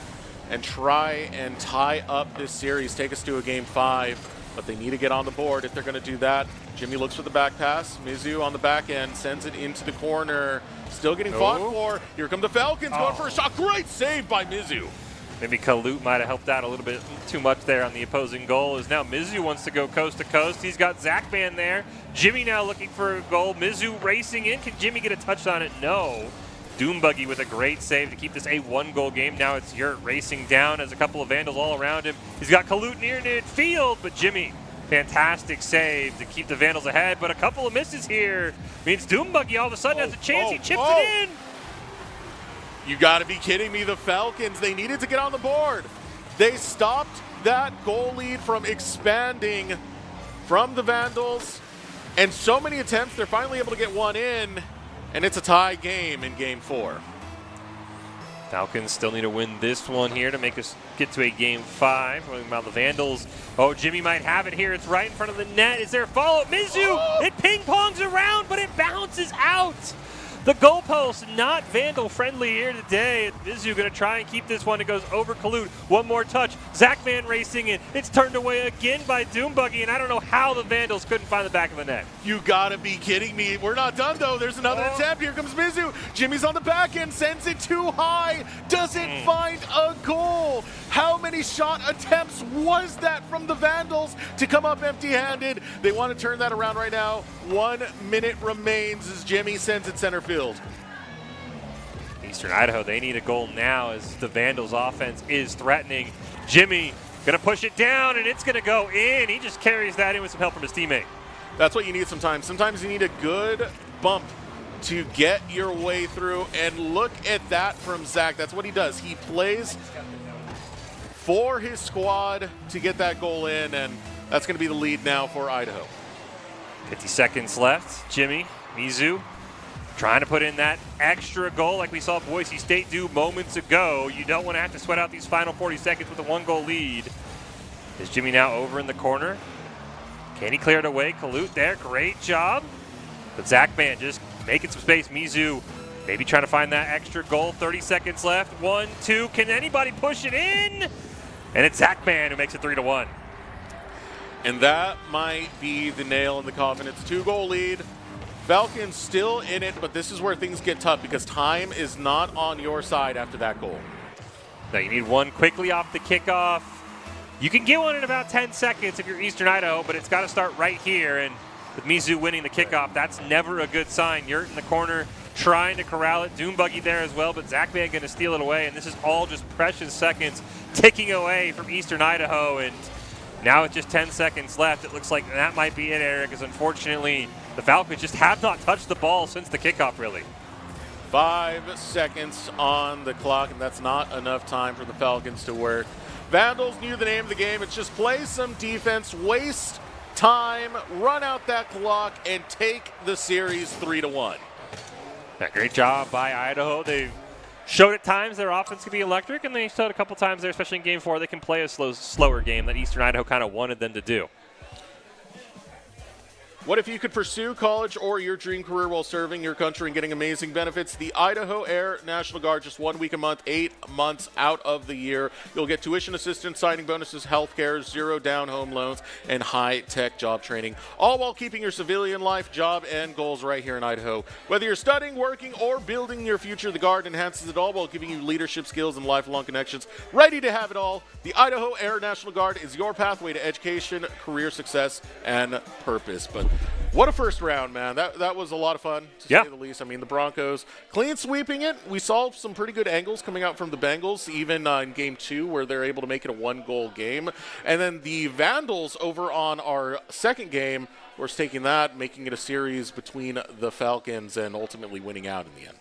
and try and tie up this series, take us to a game 5. But they need to get on the board if they're going to do that. Jimmy looks for the back pass. Mizzou on the back end sends it into the corner. Still getting fought for. Here come the Falcons going for a shot. Great save by Mizzou. Maybe Kalut might have helped out a little bit too much there on the opposing goal, as now Mizzou wants to go coast to coast. He's got Zach Van there. Jimmy now looking for a goal. Mizzou racing in. Can Jimmy get a touch on it? No. Doombuggy with a great save to keep this a 1-goal game. Now it's Yurt racing down as a couple of Vandals all around him. He's got Kalut near midfield, but Jimmy, fantastic save to keep the Vandals ahead. But a couple of misses here means Doombuggy all of a sudden has a chance. He chips it in. You got to be kidding me. The Falcons, they needed to get on the board. They stopped that goal lead from expanding from the Vandals. And so many attempts, they're finally able to get one in. And it's a tie game in game 4. Falcons still need to win this one here to make us get to a game 5. Talking about the Vandals. Oh, Jimmy might have it here. It's right in front of the net. Is there a follow-up? Mizzou! It ping-pongs around, but it bounces out. The goalpost not Vandal friendly here today. Mizzou going to try and keep this one. It goes over Kalut. One more touch. Zach Van racing in. It's turned away again by Doombuggy, and I don't know how the Vandals couldn't find the back of the net. You got to be kidding me. We're not done, though. There's another attempt. Here comes Mizzou. Jimmy's on the back end. Sends it too high. Doesn't find a goal. How many shot attempts was that from the Vandals to come up empty-handed? They want to turn that around right now. 1 minute remains as Jimmy sends it center field. Eastern Idaho, they need a goal now as the Vandals offense is threatening. Jimmy going to push it down, and it's going to go in. He just carries that in with some help from his teammate. That's what you need sometimes. Sometimes you need a good bump to get your way through, and look at that from Zach. That's what he does. He plays for his squad to get that goal in, and that's going to be the lead now for Idaho. 50 seconds left. Jimmy, Mizzou, trying to put in that extra goal like we saw Boise State do moments ago. You don't want to have to sweat out these final 40 seconds with a 1-goal lead. Is Jimmy now over in the corner? Can he clear it away? Kalut there, great job. But Zach Van just making some space. Mizzou maybe trying to find that extra goal. 30 seconds left. 1, 2. Can anybody push it in? And it's Zach Van who makes it 3-1. And that might be the nail in the coffin. It's a 2-goal lead Falcons still in it, but this is where things get tough because time is not on your side after that goal. Now you need one quickly off the kickoff. You can get one in about 10 seconds if you're Eastern Idaho, but it's got to start right here. And with Mizzou winning the kickoff, that's never a good sign. Yurt in the corner trying to corral it. Doom Buggy there as well, but Zach Van going to steal it away. And this is all just precious seconds ticking away from Eastern Idaho. And now with just 10 seconds left, it looks like that might be it, Eric, because unfortunately the Falcons just have not touched the ball since the kickoff, really. 5 seconds on the clock, and that's not enough time for the Falcons to work. Vandals knew the name of the game. It's just play some defense, waste time, run out that clock, and take the series 3-1. Yeah, great job by Idaho. They showed at times their offense could be electric, and they showed a couple times there, especially in Game 4, they can play a slower game that Eastern Idaho kind of wanted them to do. What if you could pursue college or your dream career while serving your country and getting amazing benefits? The Idaho Air National Guard, just 1 week a month, 8 months out of the year. You'll get tuition assistance, signing bonuses, health care, 0 down home loans, and high-tech job training, all while keeping your civilian life, job, and goals right here in Idaho. Whether you're studying, working, or building your future, the Guard enhances it all while giving you leadership skills and lifelong connections. Ready to have it all, the Idaho Air National Guard is your pathway to education, career success, and purpose. But what a first round, man. That was a lot of fun, to say the least. I mean, the Broncos clean sweeping it. We saw some pretty good angles coming out from the Bengals, even in Game 2, where they're able to make it a 1-goal game. And then the Vandals over on our second game were taking that, making it a series between the Falcons and ultimately winning out in the end.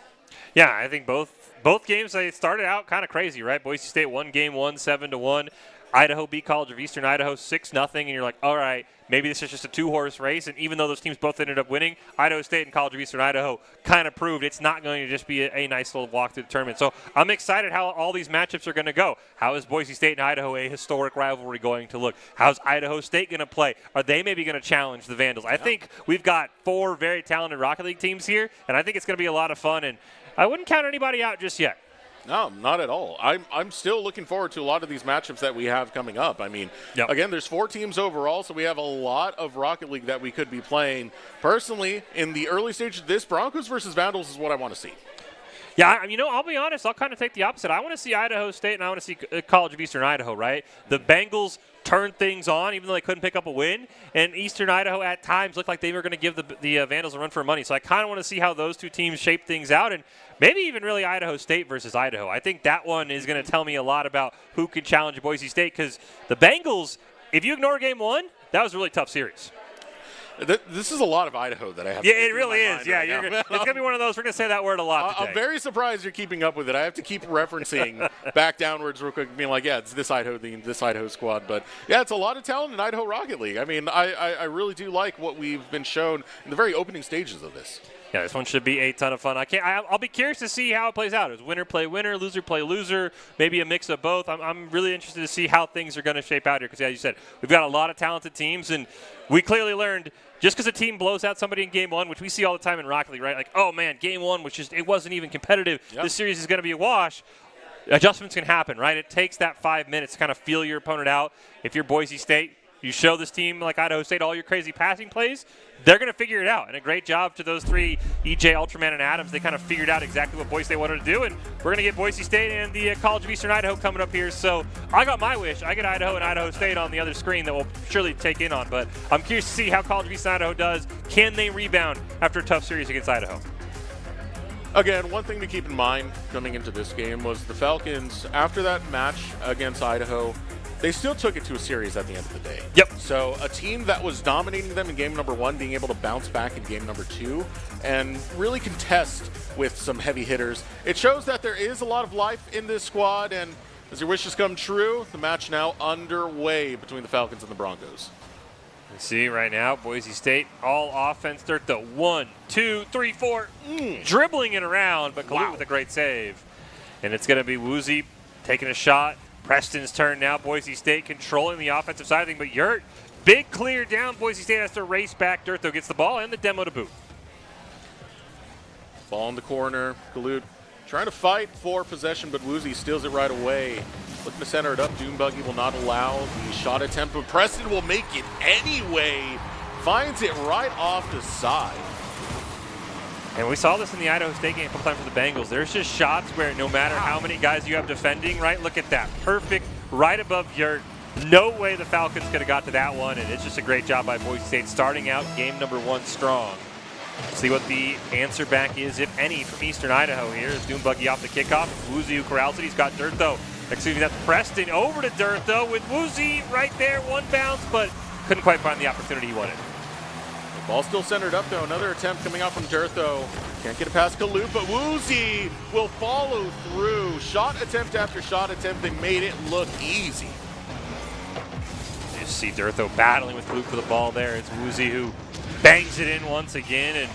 Yeah, I think both games, they started out kind of crazy, right? Boise State won Game 1, 7-1. Idaho beat College of Eastern Idaho 6-0, and you're like, all right, maybe this is just a 2-horse race. And even though those teams both ended up winning, Idaho State and College of Eastern Idaho kind of proved it's not going to just be a nice little walk through the tournament. So I'm excited how all these matchups are going to go. How is Boise State and Idaho a historic rivalry going to look? How's Idaho State going to play? Are they maybe going to challenge the Vandals? I think we've got 4 very talented Rocket League teams here, and I think it's going to be a lot of fun. And I wouldn't count anybody out just yet. No, not at all. I'm still looking forward to a lot of these matchups that we have coming up. I mean, again, there's 4 teams overall, so we have a lot of Rocket League that we could be playing. Personally, in the early stages of this, Broncos versus Vandals is what I want to see. Yeah, I'll be honest. I'll kind of take the opposite. I want to see Idaho State, and I want to see College of Eastern Idaho, right? The Bengals turned things on, even though they couldn't pick up a win. And Eastern Idaho at times looked like they were going to give the Vandals a run for money. So I kind of want to see how those two teams shape things out, and maybe even really Idaho State versus Idaho. I think that one is going to tell me a lot about who can challenge Boise State, because the Bengals, if you ignore Game 1, that was a really tough series. This is a lot of Idaho that I have. Yeah, it really is. Yeah, it's going to be one of those. We're going to say that word a lot today. I'm very surprised you're keeping up with it. I have to keep referencing back downwards real quick, being like, yeah, it's this Idaho team, this Idaho squad. But, yeah, it's a lot of talent in Idaho Rocket League. I mean, I really do like what we've been shown in the very opening stages of this. Yeah, this one should be a ton of fun. I'll be curious to see how it plays out. Is winner play winner, loser play loser, maybe a mix of both. I'm really interested to see how things are going to shape out here, because, as you said, we've got a lot of talented teams, and we clearly learned just because a team blows out somebody in Game 1, which we see all the time in Rocket League, right? Like, oh, man, Game 1, it wasn't even competitive. This series is going to be a wash. Adjustments can happen, right? It takes that 5 minutes to kind of feel your opponent out. If you're Boise State, you show this team like Idaho State all your crazy passing plays, they're going to figure it out. And a great job to those 3, EJ, Ultraman, and Adams. They kind of figured out exactly what Boise State wanted to do, and we're going to get Boise State and the College of Eastern Idaho coming up here. So I got my wish. I get Idaho and Idaho State on the other screen that we'll surely take in on. But I'm curious to see how College of Eastern Idaho does. Can they rebound after a tough series against Idaho? Again, one thing to keep in mind coming into this game was the Falcons, after that match against Idaho, they still took it to a series at the end of the day. Yep. So a team that was dominating them in game number 1 being able to bounce back in game number 2 and really contest with some heavy hitters. It shows that there is a lot of life in this squad, and as your wishes come true, the match now underway between the Falcons and the Broncos. You see right now, Boise State, all offense. They're at the 1, 2, 3, 4, dribbling it around, but Galut with a great save. And it's going to be Woozy taking a shot. Preston's turn now. Boise State controlling the offensive side of things, but Yurt, big clear down. Boise State has to race back. Dirtho gets the ball and the demo to boot. Ball in the corner. Galut trying to fight for possession, but Woozy steals it right away. Looking to center it up. Doom Buggy will not allow the shot attempt, but Preston will make it anyway. Finds it right off the side. And we saw this in the Idaho State game a couple times for the Bengals. There's just shots where no matter how many guys you have defending, right? Look at that. Perfect, right above Yurt. No way the Falcons could have got to that one, and it's just a great job by Boise State starting out game number 1 strong. See what the answer back is, if any, from Eastern Idaho here. Is Doombuggy off the kickoff. Woozy who corrals it. He's got Dirtho. Excuse me, that's Preston over to Dirtho with Woozy right there, 1 bounce, but couldn't quite find the opportunity he wanted. Ball still centered up, though. Another attempt coming out from Dirtho. Can't get it past Kalut, but Woozy will follow through. Shot attempt after shot attempt. They made it look easy. You just see Dirtho battling with Kalut for the ball there. It's Woozy who bangs it in once again. And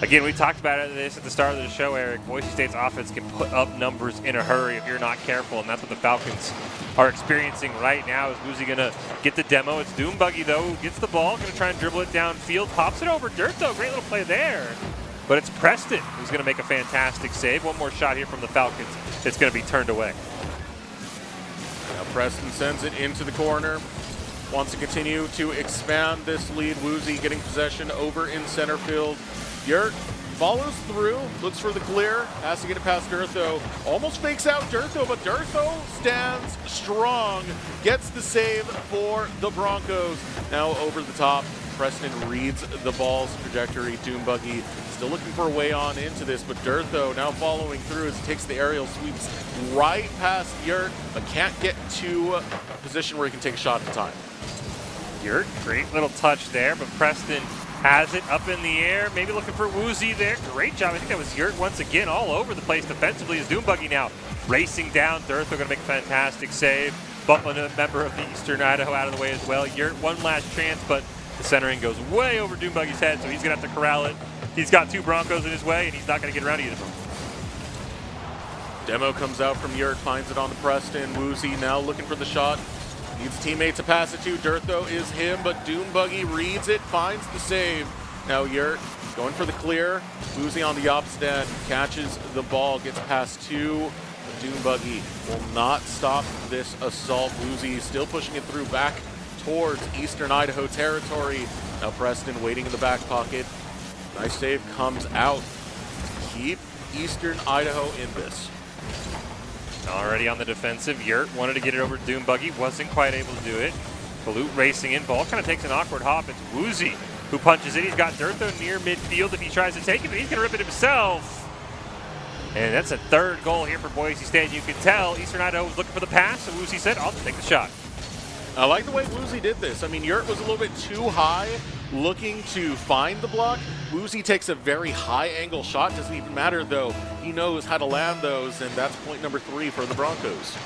again, we talked about this at the start of the show, Eric. Boise State's offense can put up numbers in a hurry if you're not careful, and that's what the Falcons are experiencing right now. Is Woozy going to get the demo? It's Doombuggy, though, who gets the ball, going to try and dribble it downfield, pops it over Dirtho. Great little play there. But it's Preston who's going to make a fantastic save. One more shot here from the Falcons. It's going to be turned away. Now Preston sends it into the corner. Wants to continue to expand this lead. Woozy getting possession over in center field. Yurt follows through, looks for the clear, has to get it past Dirtho. Almost fakes out Dirtho, but Dirtho stands strong, gets the save for the Broncos. Now over the top, Preston reads the ball's trajectory. Doombuggy still looking for a way on into this, but Dirtho now following through as he takes the aerial sweeps right past Yurt, but can't get to a position where he can take a shot at a time. Yurt, great little touch there, but Preston has it up in the air, maybe looking for Woozy there. Great job. I think that was Yurt once again all over the place defensively as Doombuggy now racing down. Dirtho going to make a fantastic save. Bumping a member of the Eastern Idaho out of the way as well. Yurt, one last chance, but the centering goes way over Doombuggy's head, so he's going to have to corral it. He's got 2 Broncos in his way, and he's not going to get around either of them. Demo comes out from Yurt, finds it on the Preston. Woozy now looking for the shot. Needs a teammate to pass it to. Dirtho is him, but Doombuggy reads it, finds the save. Now Yurt going for the clear. Woozy on the opposite end, catches the ball, gets past 2. Doombuggy will not stop this assault. Woozy still pushing it through back towards Eastern Idaho territory. Now Preston waiting in the back pocket. Nice save comes out. Keep Eastern Idaho in this. Already on the defensive, Yurt wanted to get it over to Doombuggy, wasn't quite able to do it. Kalut racing in, ball kind of takes an awkward hop. It's Woozy who punches it. He's got Dirtho near midfield if he tries to take it, but he's going to rip it himself. And that's a 3rd goal here for Boise State. You can tell Eastern Idaho was looking for the pass, so Woozy said, I'll just take the shot. I like the way Woozy did this. I mean, Yurt was a little bit too high looking to find the block. Woozy takes a very high angle shot. Doesn't even matter, though. He knows how to land those, and that's point number 3 for the Broncos.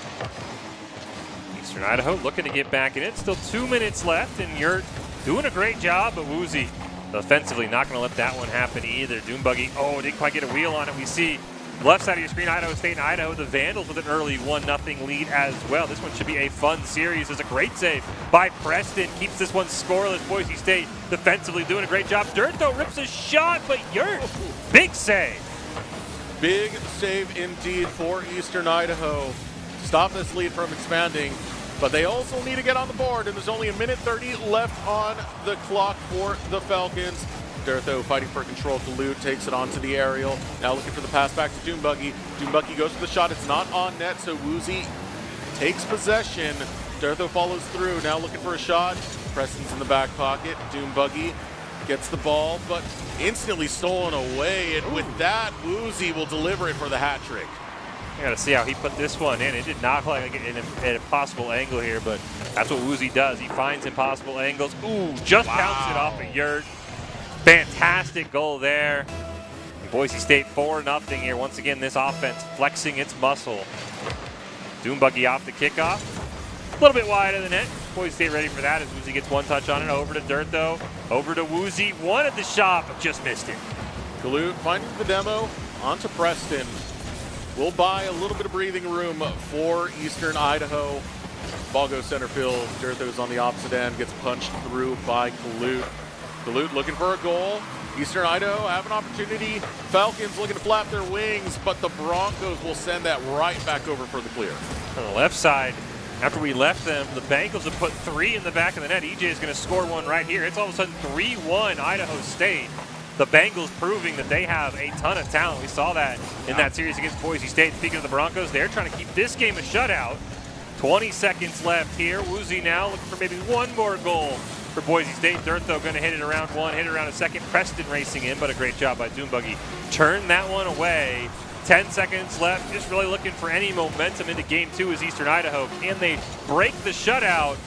Eastern Idaho looking to get back in it. Still 2 minutes left, and Yurt doing a great job, but Woozy offensively not going to let that one happen either. Doombuggy, didn't quite get a wheel on it. We see left side of your screen, Idaho State and Idaho, the Vandals with an early 1-0 lead as well. This one should be a fun series. There's a great save by Preston. Keeps this one scoreless. Boise State defensively doing a great job. Dirtho rips a shot, but Yurt, big save. Big save indeed for Eastern Idaho. Stop this lead from expanding, but they also need to get on the board, and there's only 1:30 left on the clock for the Falcons. Dirtho fighting for control. Kalut takes it onto the aerial. Now looking for the pass back to Doombuggy. Doombuggy goes for the shot. It's not on net, so Woozy takes possession. Dirtho follows through. Now looking for a shot. Preston's in the back pocket. Doombuggy gets the ball, but instantly stolen away. And with that, Woozy will deliver it for the hat trick. You got to see how he put this one in. It did not look like an impossible angle here, but that's what Woozy does. He finds impossible angles. Ooh, just bounced it off of Yurt. Fantastic goal there. Boise State 4-0 here. Once again, this offense flexing its muscle. Doombuggy off the kickoff. A little bit wide of the net. Boise State ready for that as Woozy gets one touch on it. Over to Dirtho. Over to Woozy. Wanted the shot, but just missed it. Kalut finding the demo onto Preston. Will buy a little bit of breathing room for Eastern Idaho. Ball goes center field. Dirtho's on the opposite end. Gets punched through by Kalut. Kalut looking for a goal. Eastern Idaho have an opportunity. Falcons looking to flap their wings, but the Broncos will send that right back over for the clear. On the left side, after we left them, the Bengals have put 3 in the back of the net. EJ is going to score one right here. It's all of a sudden 3-1 Idaho State. the Bengals proving that they have a ton of talent. We saw that in that series against Boise State. Speaking of the Broncos, they're trying to keep this game a shutout. 20 seconds left here. Woozy now looking for maybe one more goal for Boise State. Dirtho going to hit it around one, hit it around a second. Preston racing in, but a great job by Doombuggy. Turn that one away. 10 seconds left. Just really looking for any momentum into game 2 as Eastern Idaho. Can they break the shutout?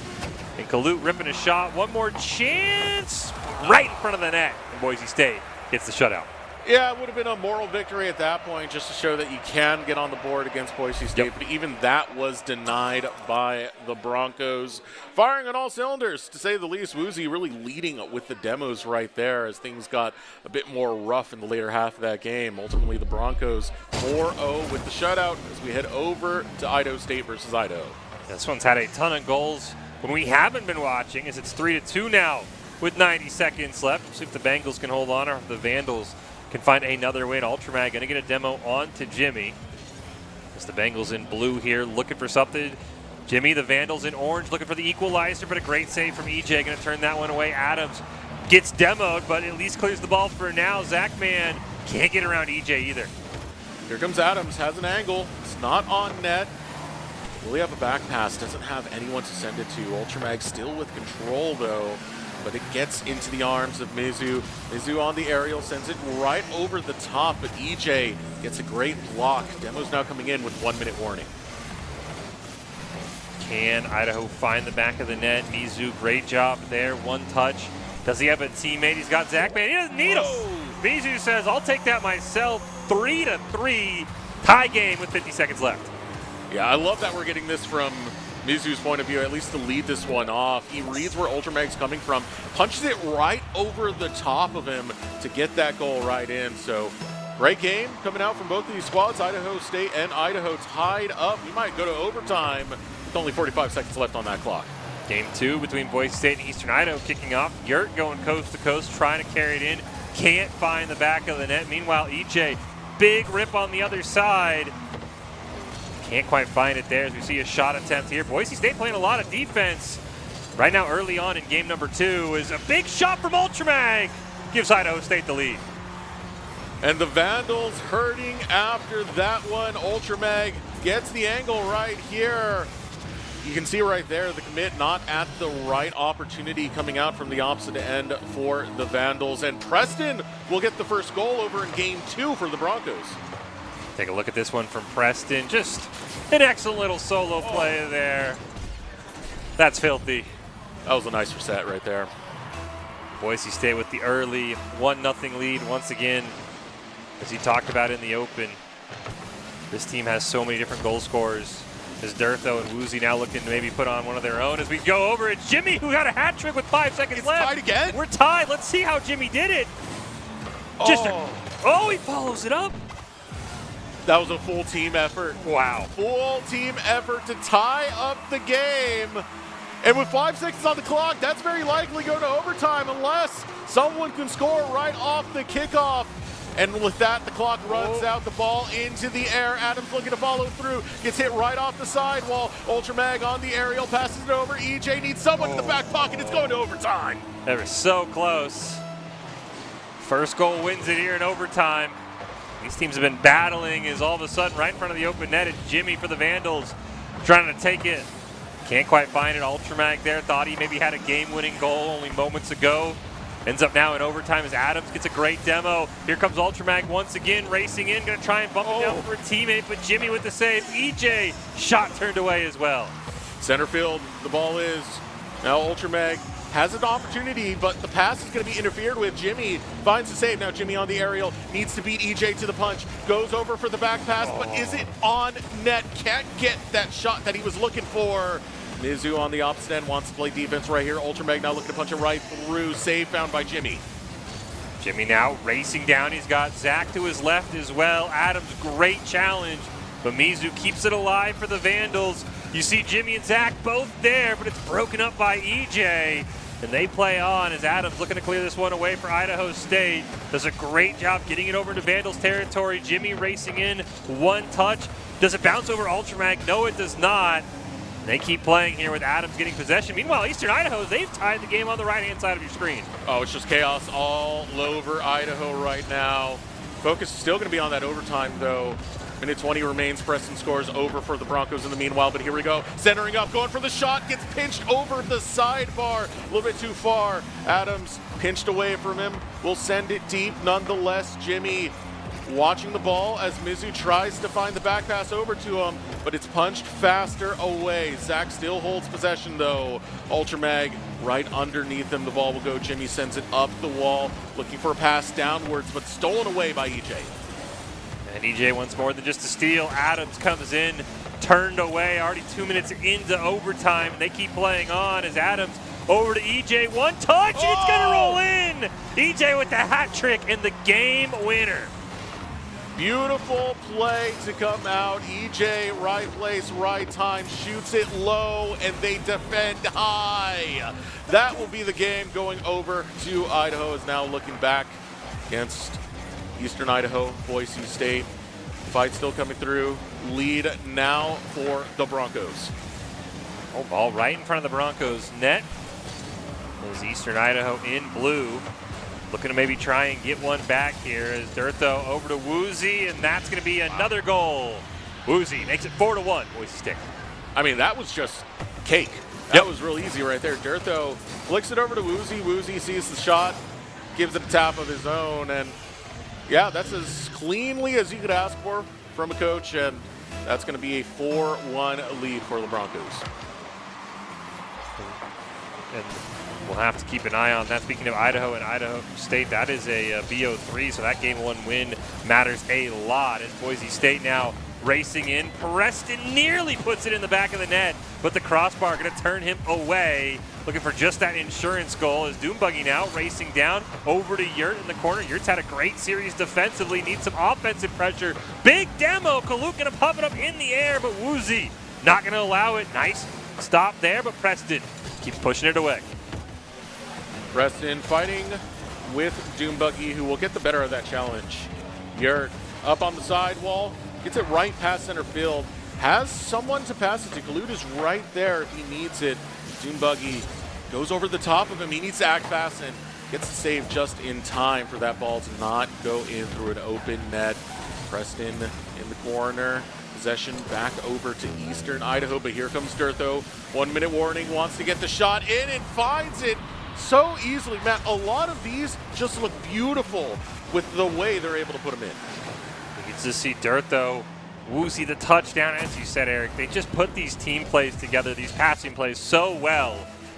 And Kalut ripping a shot. One more chance right in front of the net. And Boise State gets the shutout. Yeah, it would have been a moral victory at that point just to show that you can get on the board against Boise State. Yep. But even that was denied by the Broncos. Firing on all cylinders, to say the least. Woozy really leading with the demos right there as things got a bit more rough in the later half of that game. Ultimately, the Broncos 4-0 with the shutout as we head over to Idaho State versus Idaho. This one's had a ton of goals when we haven't been watching, as it's 3-2 now with 90 seconds left. We'll see if the Bengals can hold on or if the Vandals can find another win. Ultramag going to get a demo on to Jimmy. As the Bengals in blue here looking for something. Jimmy, the Vandals in orange, looking for the equalizer, but a great save from EJ. Going to turn that one away. Adams gets demoed, but at least clears the ball for now. Zachman can't get around EJ either. Here comes Adams, has an angle. It's not on net. Will he have a back pass? Doesn't have anyone to send it to. Ultramag still with control, though. But it gets into the arms of Mizu. Mizu on the aerial sends it right over the top, but EJ gets a great block. Demo's now coming in with 1 minute warning. Can Idaho find the back of the net? Mizu, great job there. One touch. Does he have a teammate? He's got Zachman. He doesn't need him. Mizu says, I'll take that myself. 3-3. Tie game with 50 seconds left. Yeah, I love that we're getting this from Mizu's point of view, at least to lead this one off. He reads where Ultramag's coming from, punches it right over the top of him to get that goal right in. So great game coming out from both of these squads. Idaho State and Idaho tied up. We might go to overtime with only 45 seconds left on that clock. Game 2 between Boise State and Eastern Idaho kicking off. Yurt going coast to coast, trying to carry it in. Can't find the back of the net. Meanwhile, EJ, big rip on the other side. Can't quite find it there as we see a shot attempt here. Boise State playing a lot of defense. Right now, early on in game number 2 is a big shot from Ultramag. Gives Idaho State the lead. And the Vandals hurting after that one. Ultramag gets the angle right here. You can see right there the commit not at the right opportunity coming out from the opposite end for the Vandals. And Preston will get the first goal over in game 2 for the Broncos. Take a look at this one from Preston. Just an excellent little solo play there. That's filthy. That was a nice reset right there. Boise State with the early 1-0 lead once again. As he talked about in the open, this team has so many different goal scorers. As Dirtho and Woozy now looking to maybe put on one of their own. As we go over, it's Jimmy who got a hat trick with 5 seconds left. Tied again? We're tied. Let's see how Jimmy did it. He follows it up. That was a full team effort. Wow. Full team effort to tie up the game. And with 5 seconds on the clock, that's very likely going to overtime unless someone can score right off the kickoff. And with that, the clock runs out, the ball into the air. Adams looking to follow through, gets hit right off the sidewall. Ultramag on the aerial, passes it over. EJ needs someone in the back pocket. It's going to overtime. They were so close. First goal wins it here in overtime. These teams have been battling as all of a sudden right in front of the open net, it's Jimmy for the Vandals trying to take it. Can't quite find it. Ultramag there thought he maybe had a game-winning goal only moments ago. Ends up now in overtime as Adams gets a great demo. Here comes Ultramag once again, racing in, going to try and bump it down for a teammate, but Jimmy with the save. EJ, shot turned away as well. Center field, the ball is. Now Ultramag has an opportunity, but the pass is going to be interfered with. Jimmy finds the save. Now Jimmy on the aerial, needs to beat EJ to the punch. Goes over for the back pass, but is it on net? Can't get that shot that he was looking for. Mizu on the opposite end wants to play defense right here. Ultramag now looking to punch it right through. Save found by Jimmy. Jimmy now racing down. He's got Zach to his left as well. Adams, great challenge, but Mizu keeps it alive for the Vandals. You see Jimmy and Zach both there, but it's broken up by EJ. And they play on as Adams looking to clear this one away for Idaho State. Does a great job getting it over into Vandals territory. Jimmy racing in, one touch. Does it bounce over Ultramag? No, it does not. They keep playing here with Adams getting possession. Meanwhile, Eastern Idaho, they've tied the game on the right-hand side of your screen. Oh, it's just chaos all over Idaho right now. Focus is still going to be on that overtime, though. Minute 20 remains. Preston scores over for the Broncos in the meanwhile, but here we go. Centering up, going for the shot, gets pinched over the sidebar. A little bit too far. Adams pinched away from him. Will send it deep nonetheless. Jimmy watching the ball as Mizzou tries to find the back pass over to him, but it's punched faster away. Zach still holds possession, though. Ultramag right underneath him. The ball will go. Jimmy sends it up the wall, looking for a pass downwards, but stolen away by EJ. And EJ wants more than just a steal. Adams comes in, turned away, already 2 minutes into overtime. They keep playing on as Adams over to EJ. One touch, and it's going to roll in. EJ with the hat trick and the game winner. Beautiful play to come out. EJ, right place, right time, shoots it low, and they defend high. That will be the game going over to Idaho. Is now looking back against Eastern Idaho, Boise State. Fight still coming through. Lead now for the Broncos. Oh, ball right in front of the Broncos net. Is Eastern Idaho in blue. Looking to maybe try and get one back here as Durtho over to Woozy, and that's going to be another goal. Woozy makes it 4-1, Boise State. I mean, that was just cake. That was real easy right there. Durtho flicks it over to Woozy. Woozy sees the shot, gives it a tap of his own, and yeah, that's as cleanly as you could ask for from a coach, and that's going to be a 4-1 lead for the Broncos. And we'll have to keep an eye on that. Speaking of Idaho and Idaho State, that is a BO3, so that game one win matters a lot as Boise State now racing in. Preston nearly puts it in the back of the net, but the crossbar going to turn him away. Looking for just that insurance goal as Doombuggy now racing down over to Yurt in the corner. Yurt's had a great series defensively, needs some offensive pressure. Big demo, Kaluk going to pump it up in the air, but Woozy not going to allow it. Nice stop there, but Preston keeps pushing it away. Preston fighting with Doombuggy, who will get the better of that challenge. Yurt up on the sidewall, gets it right past center field, has someone to pass it to. Kalut is right there if he needs it. Doombuggy goes over the top of him. He needs to act fast and gets the save just in time for that ball to not go in through an open net. Preston in the corner. Possession back over to Eastern Idaho, but here comes Durtho. 1 minute warning, wants to get the shot in and finds it so easily. Matt, a lot of these just look beautiful with the way they're able to put them in. You can just see Durtho, Woozy the touchdown, as you said, Eric. They just put these team plays together, these passing plays so well.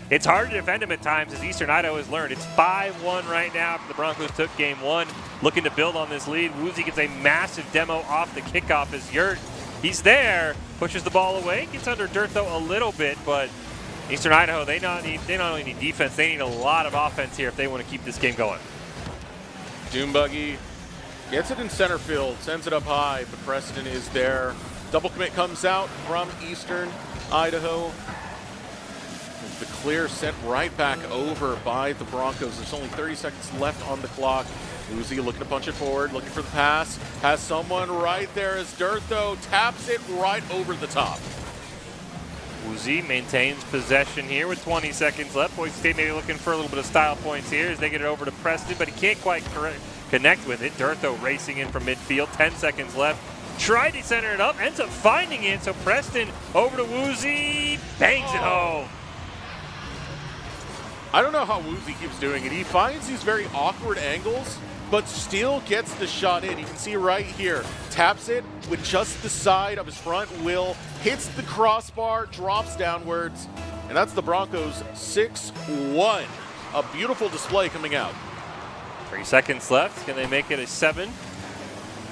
It's hard to defend them at times, as Eastern Idaho has learned. It's 5-1 right now after the Broncos took game one. Looking to build on this lead. Woozy gets a massive demo off the kickoff as Yurt, he's there, pushes the ball away, gets under Durtho a little bit, but Eastern Idaho, they not only need defense, they need a lot of offense here if they want to keep this game going. Doombuggy gets it in center field, sends it up high, but Preston is there. Double commit comes out from Eastern Idaho. The clear sent right back over by the Broncos. There's only 30 seconds left on the clock. Woozy looking to punch it forward, looking for the pass. Has someone right there as Durtho taps it right over the top. Woozy maintains possession here with 20 seconds left. Boise State maybe looking for a little bit of style points here as they get it over to Preston, but he can't quite connect with it. Durtho racing in from midfield, 10 seconds left. Tried to center it up, ends up finding it, so Preston over to Woozy, bangs it home. I don't know how Woozy keeps doing it. He finds these very awkward angles, but still gets the shot in. You can see right here, taps it with just the side of his front wheel, hits the crossbar, drops downwards, and that's the Broncos 6-1. A beautiful display coming out. 3 seconds left. Can they make it a 7?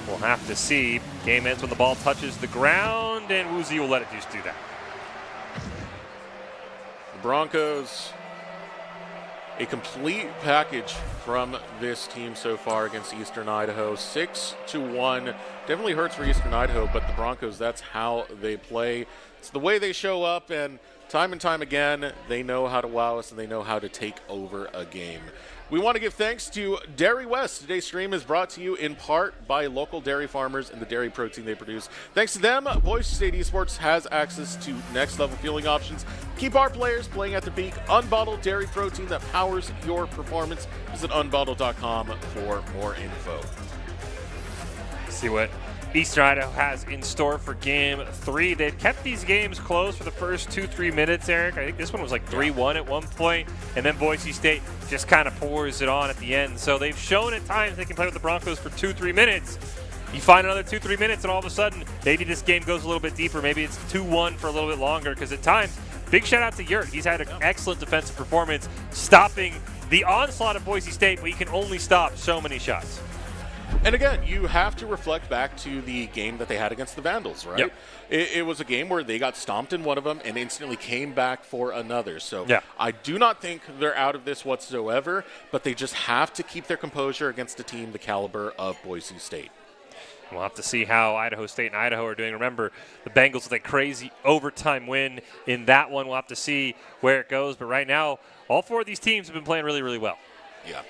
We'll have to see. Game ends when the ball touches the ground, and Woozy will let it just do that. The Broncos, a complete package from this team so far against Eastern Idaho. 6-1. Definitely hurts for Eastern Idaho, but the Broncos, that's how they play. It's the way they show up, and time again, they know how to wow us and they know how to take over a game. We want to give thanks to Dairy West. Today's stream is brought to you in part by local dairy farmers and the dairy protein they produce. Thanks to them, Boise State Esports has access to next-level fueling options. Keep our players playing at their peak. Unbottled dairy protein that powers your performance. Visit unbottled.com for more info. See what Eastern Idaho has in store for Game 3. They've kept these games close for the first 2-3 minutes, Eric. I think this one was like 3-1 at one point, and then Boise State just kind of pours it on at the end. So they've shown at times they can play with the Broncos for 2-3 minutes. You find another 2-3 minutes, and all of a sudden, maybe this game goes a little bit deeper. Maybe it's 2-1 for a little bit longer, because at times, big shout out to Yurt. He's had an excellent defensive performance, stopping the onslaught of Boise State, but he can only stop so many shots. And again, you have to reflect back to the game that they had against the Vandals, right? Yep. It was a game where they got stomped in one of them and instantly came back for another. So yeah. I do not think they're out of this whatsoever, but they just have to keep their composure against a team the caliber of Boise State. We'll have to see how Idaho State and Idaho are doing. Remember, the Bengals with a crazy overtime win in that one. We'll have to see where it goes. But right now, all four of these teams have been playing really, really well. Yeah.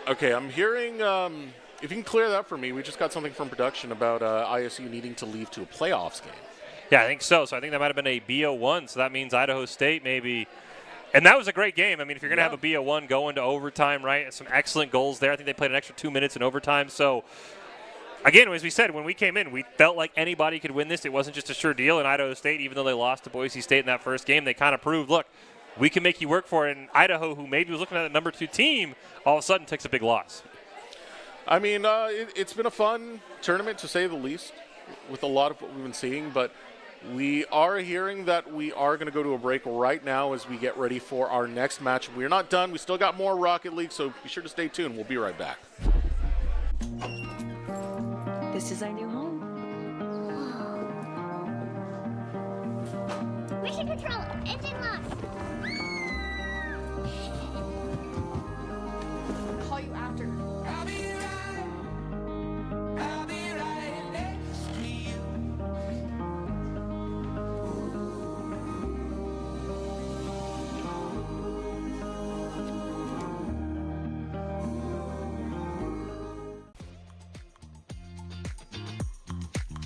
Okay, I'm hearing, if you can clear that for me, we just got something from production about ISU needing to leave to a playoffs game. Yeah, I think so. So I think that might have been a BO1, so that means Idaho State maybe. And that was a great game. I mean, if you're going to have a BO1 go into overtime, right, some excellent goals there. I think they played an extra 2 minutes in overtime. So, again, as we said, when we came in, we felt like anybody could win this. It wasn't just a sure deal. And Idaho State, even though they lost to Boise State in that first game, they kind of proved, look, we can make you work for it. And Idaho, who maybe was looking at the number 2 team, all of a sudden takes a big loss. I mean, it's been a fun tournament, to say the least, with a lot of what we've been seeing. But we are hearing that we are going to go to a break right now as we get ready for our next match. We're not done. We still got more Rocket League, so be sure to stay tuned. We'll be right back. This is our new home. Mission control, engine lock. I'll call you after. I'll be right next to you.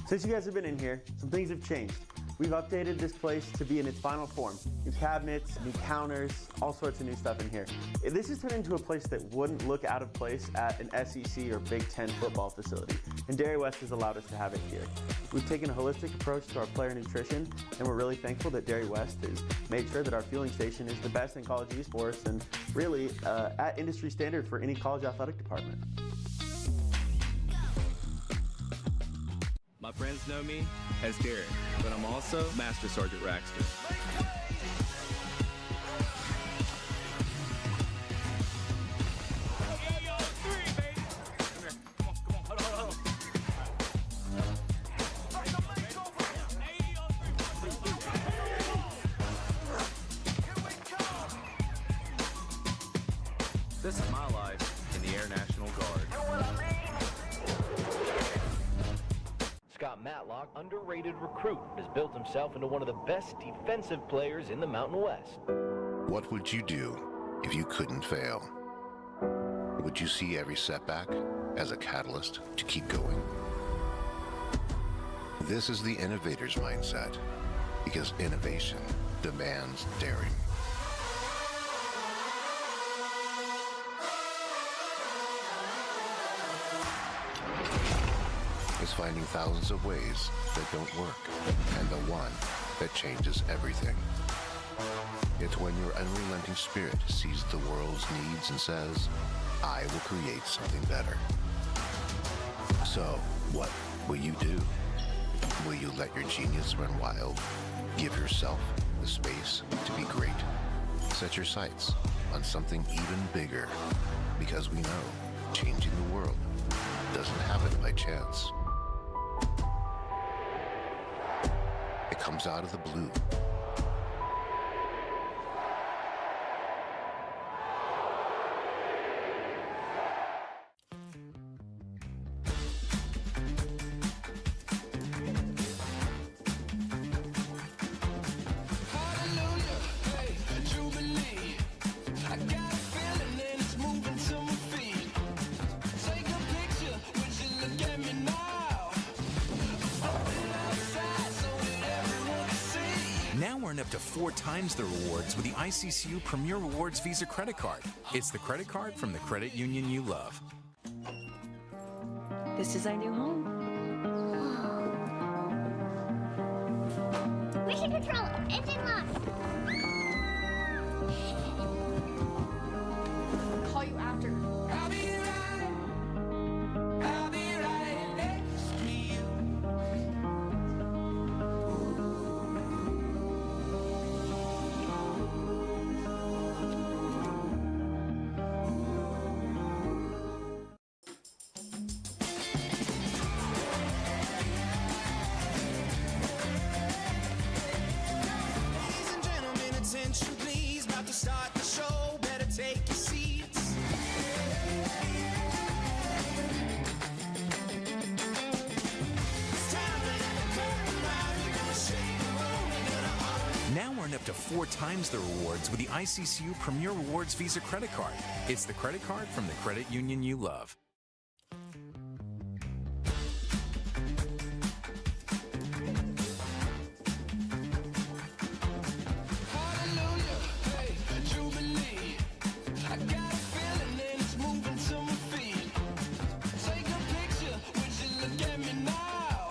Since you guys have been in here, some things have changed. We've updated this place to be in its final form. New cabinets, new counters, all sorts of new stuff in here. This has turned into a place that wouldn't look out of place at an SEC or Big Ten football facility, and Dairy West has allowed us to have it here. We've taken a holistic approach to our player nutrition, and we're really thankful that Dairy West has made sure that our fueling station is the best in college esports and really at industry standard for any college athletic department. My friends know me as Derek, but I'm also Master Sergeant Raxter. This is my life in the Air National Guard. Scott Matlock, underrated recruit, has built himself into one of the best defensive players in the Mountain West. What would you do if you couldn't fail? Would you see every setback as a catalyst to keep going? This is the innovator's mindset, because innovation demands daring. Is finding thousands of ways that don't work, and the one that changes everything. It's when your unrelenting spirit sees the world's needs and says, I will create something better. So, what will you do? Will you let your genius run wild? Give yourself the space to be great? Set your sights on something even bigger, because we know changing the world doesn't happen by chance. It comes out of the blue. Hallelujah, hey, Now earn up to 4 times the rewards with the ICCU Premier Rewards Visa credit card. It's the credit card from the credit union you love. This is our new home. Mission control, engine lock. I'll call you after. I'll be right next to you. Ladies and gentlemen, attention please. About to start the show, better take your seats. It's time to let the curtain rise. We're gonna shake the room, we're gonna honor. Now earn up to 4 times the rewards with the ICCU Premier Rewards Visa credit card. It's the credit card from the credit union you love. Hallelujah, hey, Jubilee. I got a feeling that it's moving to my feet. Take a picture, would you look at me now?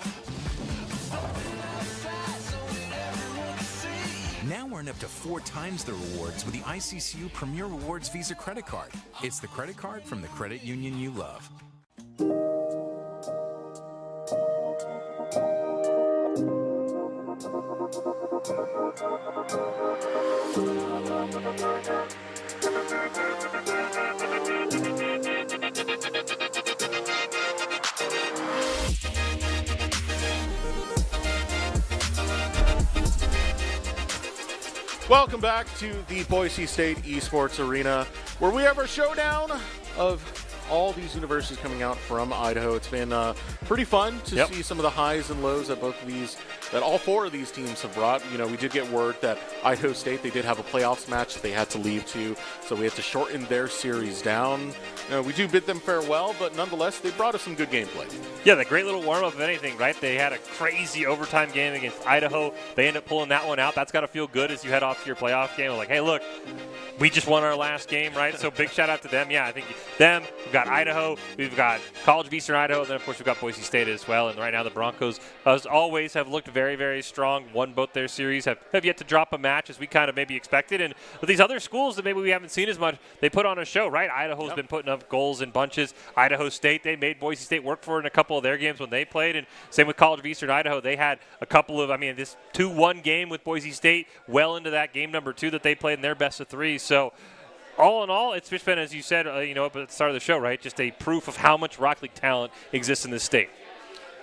Stepping outside so that everyone can see. Now earn up to 4 times the rewards with the ICCU Premier Rewards Visa credit card. It's the credit card from the credit union you love. Welcome back to the Boise State Esports Arena, where we have our showdown of all these universities coming out from Idaho. It's been pretty fun to see some of the highs and lows that that all 4 of these teams have brought. You know, we did get word that Idaho State, they did have a playoffs match that they had to leave to, so we had to shorten their series down. You know, we do bid them farewell, but nonetheless, they brought us some good gameplay. Yeah, the great little warm-up, if anything, right? They had a crazy overtime game against Idaho. They end up pulling that one out. That's got to feel good as you head off to your playoff game. Like, hey, look, we just won our last game, right? So big shout out to them. Yeah, I think them. We've got Idaho. We've got College of Eastern Idaho. And then, of course, we've got Boise State as well. And right now the Broncos, as always, have looked very, very strong. Won both their series. Have yet to drop a match as we kind of maybe expected. And with these other schools that maybe we haven't seen as much, they put on a show, right? Idaho's been putting up goals in bunches. Idaho State, they made Boise State work for it in a couple of their games when they played. And same with College of Eastern Idaho. They had a couple of, this 2-1 game with Boise State well into that game number 2 that they played in their best of 3. So all in all, it's just been, as you said, up at the start of the show, right? Just a proof of how much Rock League talent exists in this state.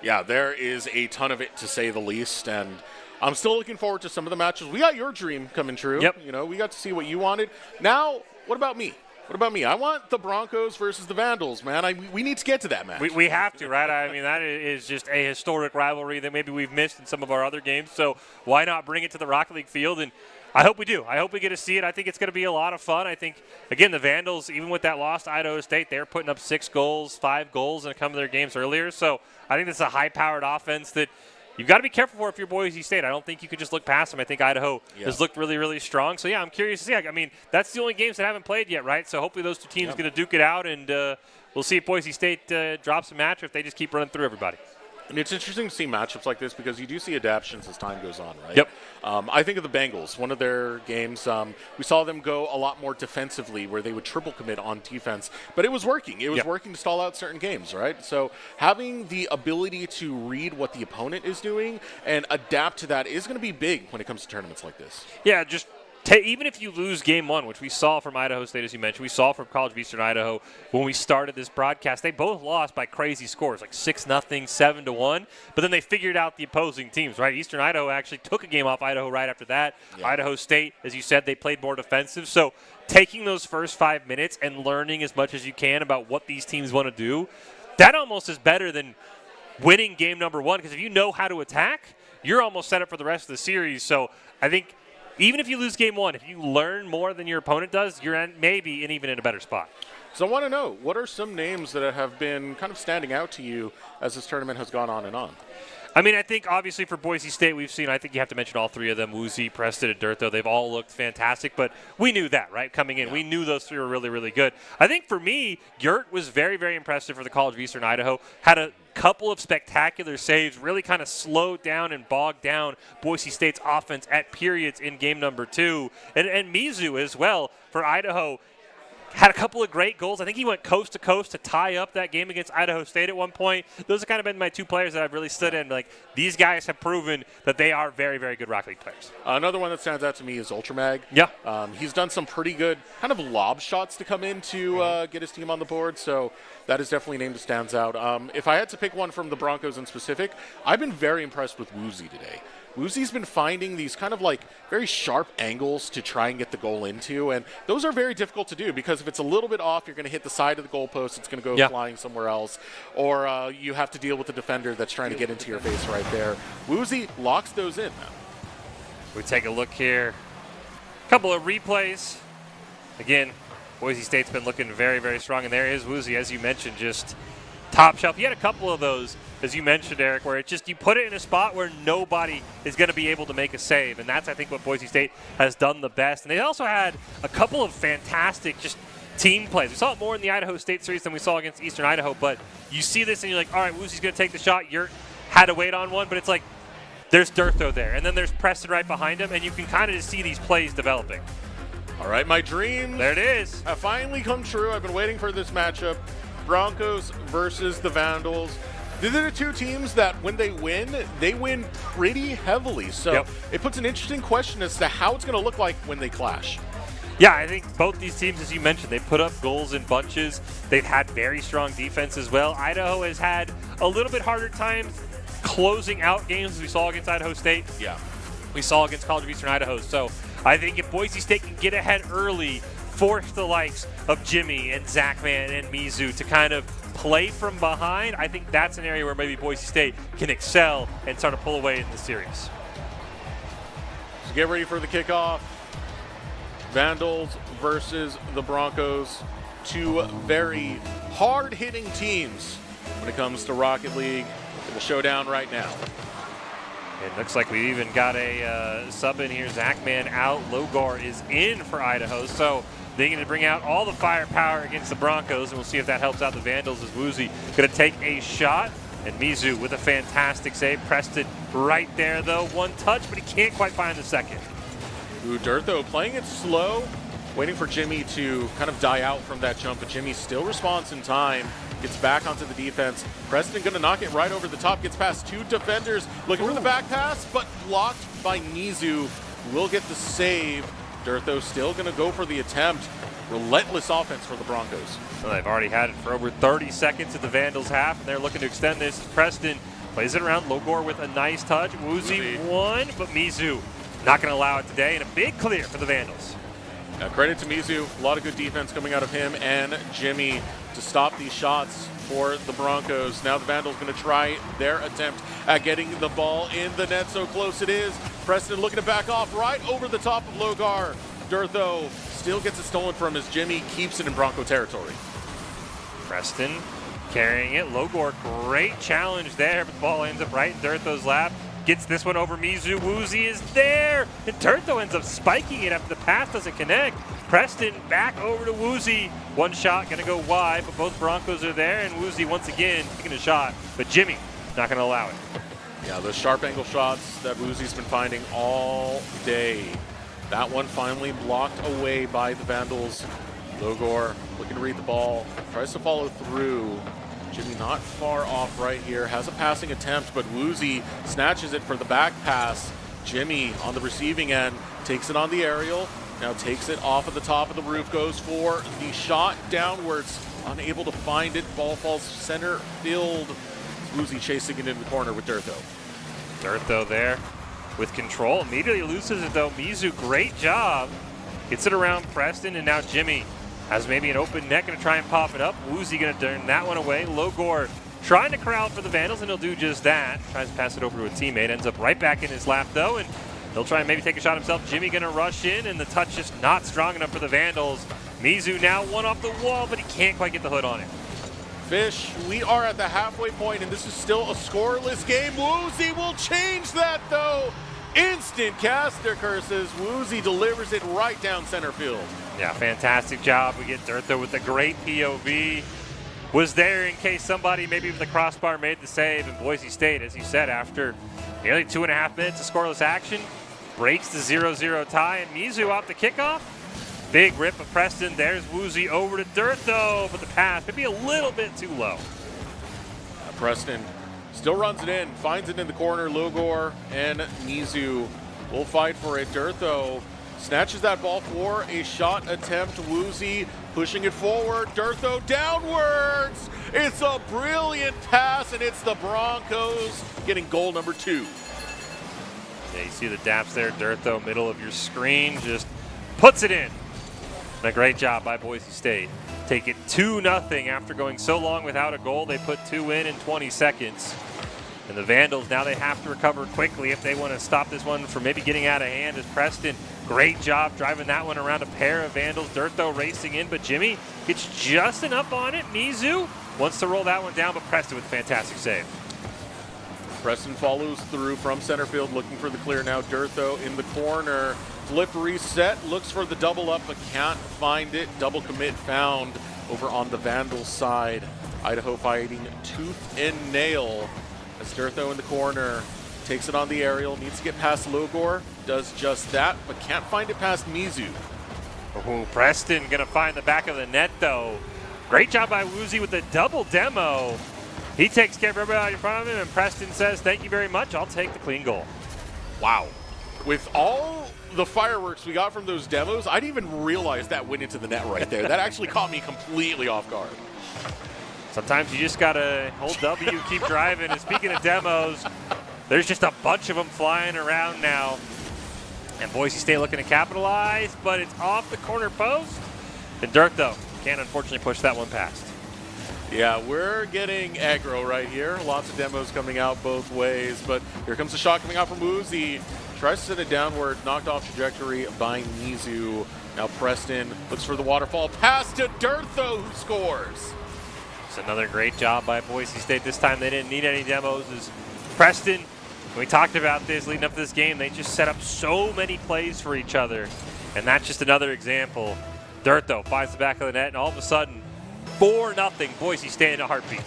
Yeah, there is a ton of it, to say the least, and I'm still looking forward to some of the matches. We got your dream coming true. Yep. You know, we got to see what you wanted. Now, what about me? What about me? I want the Broncos versus the Vandals, man. We need to get to that match. We have to, right? That is just a historic rivalry that maybe we've missed in some of our other games. So why not bring it to the Rock League field? And I hope we do. I hope we get to see it. I think it's going to be a lot of fun. I think, again, the Vandals, even with that loss to Idaho State, they're putting up 6 goals, 5 goals in a couple of their games earlier. So I think this is a high-powered offense that you've got to be careful for if you're Boise State. I don't think you could just look past them. I think Idaho has looked really, really strong. So, yeah, I'm curious to see. That's the only games that haven't played yet, right? So hopefully those 2 teams are going to duke it out, and we'll see if Boise State drops a match or if they just keep running through everybody. And it's interesting to see matchups like this because you do see adaptations as time goes on, right? Yep. I think of the Bengals. One of their games, we saw them go a lot more defensively where they would triple commit on defense. But it was working. It was working to stall out certain games, right? So having the ability to read what the opponent is doing and adapt to that is going to be big when it comes to tournaments like this. Yeah, just even if you lose game 1, which we saw from Idaho State, as you mentioned, we saw from College of Eastern Idaho when we started this broadcast, they both lost by crazy scores, like 6-0, 7-1, but then they figured out the opposing teams, right? Eastern Idaho actually took a game off Idaho right after that. Yeah. Idaho State, as you said, they played more defensive. So taking those first 5 minutes and learning as much as you can about what these teams want to do, that almost is better than winning game number 1, because if you know how to attack, you're almost set up for the rest of the series. So I think even if you lose game 1, if you learn more than your opponent does, you're maybe even in a better spot. So I want to know, what are some names that have been kind of standing out to you as this tournament has gone on and on? I mean, I think obviously for Boise State, we've seen, I think you have to mention all three of them, Woozy, Preston, and Dirtho. They've all looked fantastic, but we knew that, right, coming in. Yeah. We knew those three were really, really good. I think for me, Yurt was very, very impressive for the College of Eastern Idaho. Had a couple of spectacular saves, really kind of slowed down and bogged down Boise State's offense at periods in game number 2. And Mizu as well for Idaho. Had a couple of great goals. I think he went coast to coast to tie up that game against Idaho State at one point. Those have kind of been my two players that I've really stood in. Like, these guys have proven that they are very, very good Rocket League players. Another one that stands out to me is Ultramag. Yeah. He's done some pretty good kind of lob shots to come in to get his team on the board, so that is definitely a name that stands out. If I had to pick one from the Broncos in specific, I've been very impressed with Woozy today. Woozy's been finding these kind of like very sharp angles to try and get the goal into, and those are very difficult to do because if it's a little bit off, you're going to hit the side of the goalpost, it's going to go flying somewhere else, or you have to deal with the defender that's trying to get into your face right there. Woozy locks those in now. We take a look here. A couple of replays. Again, Boise State's been looking very, very strong, and there is Woozy, as you mentioned, just top shelf. He had a couple of those, as you mentioned, Eric, where it's just you put it in a spot where nobody is going to be able to make a save, and that's, I think, what Boise State has done the best. And they also had a couple of fantastic just team plays. We saw it more in the Idaho State series than we saw against Eastern Idaho, but you see this and you're like, all right, Woozy's going to take the shot. Yurt had to wait on one, but it's like there's Dirtho there, and then there's Preston right behind him, and you can kind of just see these plays developing. All right, my dreams there it is. Have finally come true. I've been waiting for this matchup. Broncos versus the Vandals. These are the two teams that when they win pretty heavily. So it puts an interesting question as to how it's going to look like when they clash. Yeah, I think both these teams, as you mentioned, they put up goals in bunches. They've had very strong defense as well. Idaho has had a little bit harder time closing out games as we saw against Idaho State. Yeah. We saw against College of Eastern Idaho. So I think if Boise State can get ahead early, force the likes of Jimmy and Zachman and Mizu to kind of play from behind, I think that's an area where maybe Boise State can excel and start to pull away in the series. So get ready for the kickoff. Vandals versus the Broncos. Two very hard-hitting teams when it comes to Rocket League. It will show down right now. It looks like we even got a sub in here. Zachman out. Logar is in for Idaho. So they're going to bring out all the firepower against the Broncos, and we'll see if that helps out the Vandals as Woozy going to take a shot. And Mizu with a fantastic save. Preston right there, though. One touch, but he can't quite find the second. Dirtho playing it slow, waiting for Jimmy to kind of die out from that jump, but Jimmy still responds in time. Gets back onto the defense. Preston going to knock it right over the top. Gets past two defenders. Looking for the back pass, but blocked by Mizu. Will get the save. Dirtho still going to go for the attempt. Relentless offense for the Broncos. Well, they've already had it for over 30 seconds at the Vandals half, and they're looking to extend this. Preston plays it around. Logor with a nice touch. Woozy won, but Mizu not going to allow it today, and a big clear for the Vandals. Credit to Mizu. A lot of good defense coming out of him and Jimmy to stop these shots for the Broncos. Now the Vandals going to try their attempt at getting the ball in the net. So close it is. Preston looking to back off right over the top of Logar. Dirtho still gets it stolen from as Jimmy keeps it in Bronco territory. Preston carrying it. Logor, great challenge there, but the ball ends up right in Dirtho's lap. Gets this one over Mizu. Woozy is there. And Dirtho ends up spiking it after the pass doesn't connect. Preston back over to Woozy. One shot going to go wide, but both Broncos are there. And Woozy once again taking a shot, but Jimmy not going to allow it. Yeah, those sharp angle shots that Woozy's been finding all day. That one finally blocked away by the Vandals. Logor looking to read the ball. Tries to follow through. Jimmy not far off right here. Has a passing attempt, but Woozy snatches it for the back pass. Jimmy on the receiving end takes it on the aerial. Now takes it off of the top of the roof. Goes for the shot downwards. Unable to find it. Ball falls center field. Woozy chasing it in the corner with Dirtho. Dirtho there with control. Immediately loses it though. Mizu, great job. Gets it around Preston, and now Jimmy has maybe an open net, going to try and pop it up. Woozy going to turn that one away. Logor trying to corral for the Vandals, and he'll do just that. Tries to pass it over to a teammate. Ends up right back in his lap, though, and he'll try and maybe take a shot himself. Jimmy going to rush in, and the touch just not strong enough for the Vandals. Mizu now one off the wall, but he can't quite get the hood on it. Fish, we are at the halfway point, and this is still a scoreless game. Woozy will change that, though. Instant caster curses. Woozy delivers it right down center field. Yeah, fantastic job. We get Dirtho with a great POV. Was there in case somebody maybe with the crossbar made the save, and Boise State, as you said, after nearly 2.5 minutes of scoreless action, breaks the 0-0 tie, and Mizu off the kickoff. Big rip of Preston. There's Woozy over to Dirtho, but the pass maybe a little bit too low. Preston still runs it in, finds it in the corner. Logor and Mizu will fight for it. Dirtho snatches that ball for a shot attempt. Woozy pushing it forward. Dirtho downwards. It's a brilliant pass, and it's the Broncos getting goal number 2. Yeah, you see the daps there. Dirtho, middle of your screen, just puts it in. And a great job by Boise State. Take it 2-0 after going so long without a goal. They put 2 in 20 seconds. And the Vandals, now they have to recover quickly if they want to stop this one from maybe getting out of hand. As Preston, great job driving that one around a pair of Vandals. Dirtho racing in, but Jimmy gets just enough on it. Mizu wants to roll that one down, but Preston with a fantastic save. Preston follows through from center field, looking for the clear now. Dirtho in the corner. Flip reset, looks for the double up, but can't find it. Double commit found over on the Vandals side. Idaho fighting tooth and nail as Dirtho in the corner takes it on the aerial, needs to get past Logor, does just that, but can't find it past Mizu. Ooh, Preston gonna find the back of the net though. Great job by Woozy with the double demo. He takes care of everybody in front of him, and Preston says, thank you very much, I'll take the clean goal. Wow. With all the fireworks we got from those demos, I didn't even realize that went into the net right there. That actually caught me completely off guard. Sometimes you just gotta hold W, keep driving. And speaking of demos, there's just a bunch of them flying around now. And Boise State looking to capitalize, but it's off the corner post. And Dirtho can't unfortunately push that one past. Yeah, we're getting aggro right here. Lots of demos coming out both ways, but here comes the shot coming out from Woozy. Tries to send it downward, knocked off trajectory by Mizu. Now Preston looks for the waterfall pass to Dirtho, who scores. It's another great job by Boise State. This time they didn't need any demos. As Preston, we talked about this leading up to this game, they just set up so many plays for each other. And that's just another example. Dirtho finds the back of the net, and all of a sudden, 4-0 Boise State in a heartbeat.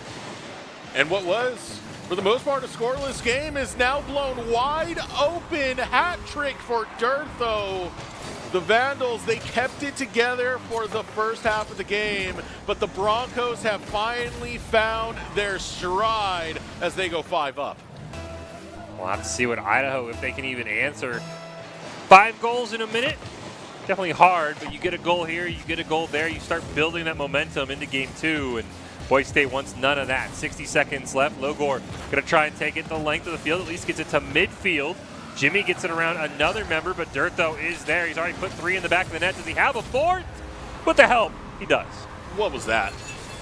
And what was, for the most part, a scoreless game is now blown wide open. Hat trick for Dirtho. The Vandals, they kept it together for the first half of the game, but the Broncos have finally found their stride as they go 5 up. We'll have to see what Idaho, if they can even answer. 5 goals in a minute. Definitely hard, but you get a goal here, you get a goal there, you start building that momentum into game 2, and Boise State wants none of that. 60 seconds left. Logor going to try and take it the length of the field, at least gets it to midfield. Jimmy gets it around another member, but Dirtho is there. He's already put 3 in the back of the net. Does he have a 4th? With the help, he does. What was that?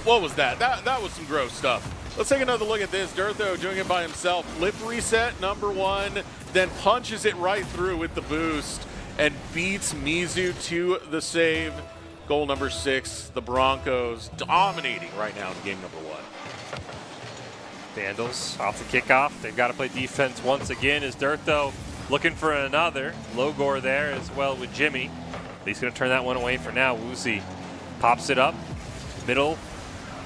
What was that? That was some gross stuff. Let's take another look at this. Dirtho doing it by himself. Lip reset, number 1, then punches it right through with the boost and beats Mizu to the save. Goal number 6, the Broncos dominating right now in game number 1. Vandals off the kickoff. They've got to play defense once again as Dirtho looking for another. Logor there as well with Jimmy. He's going to turn that one away for now. Woozy pops it up. Middle,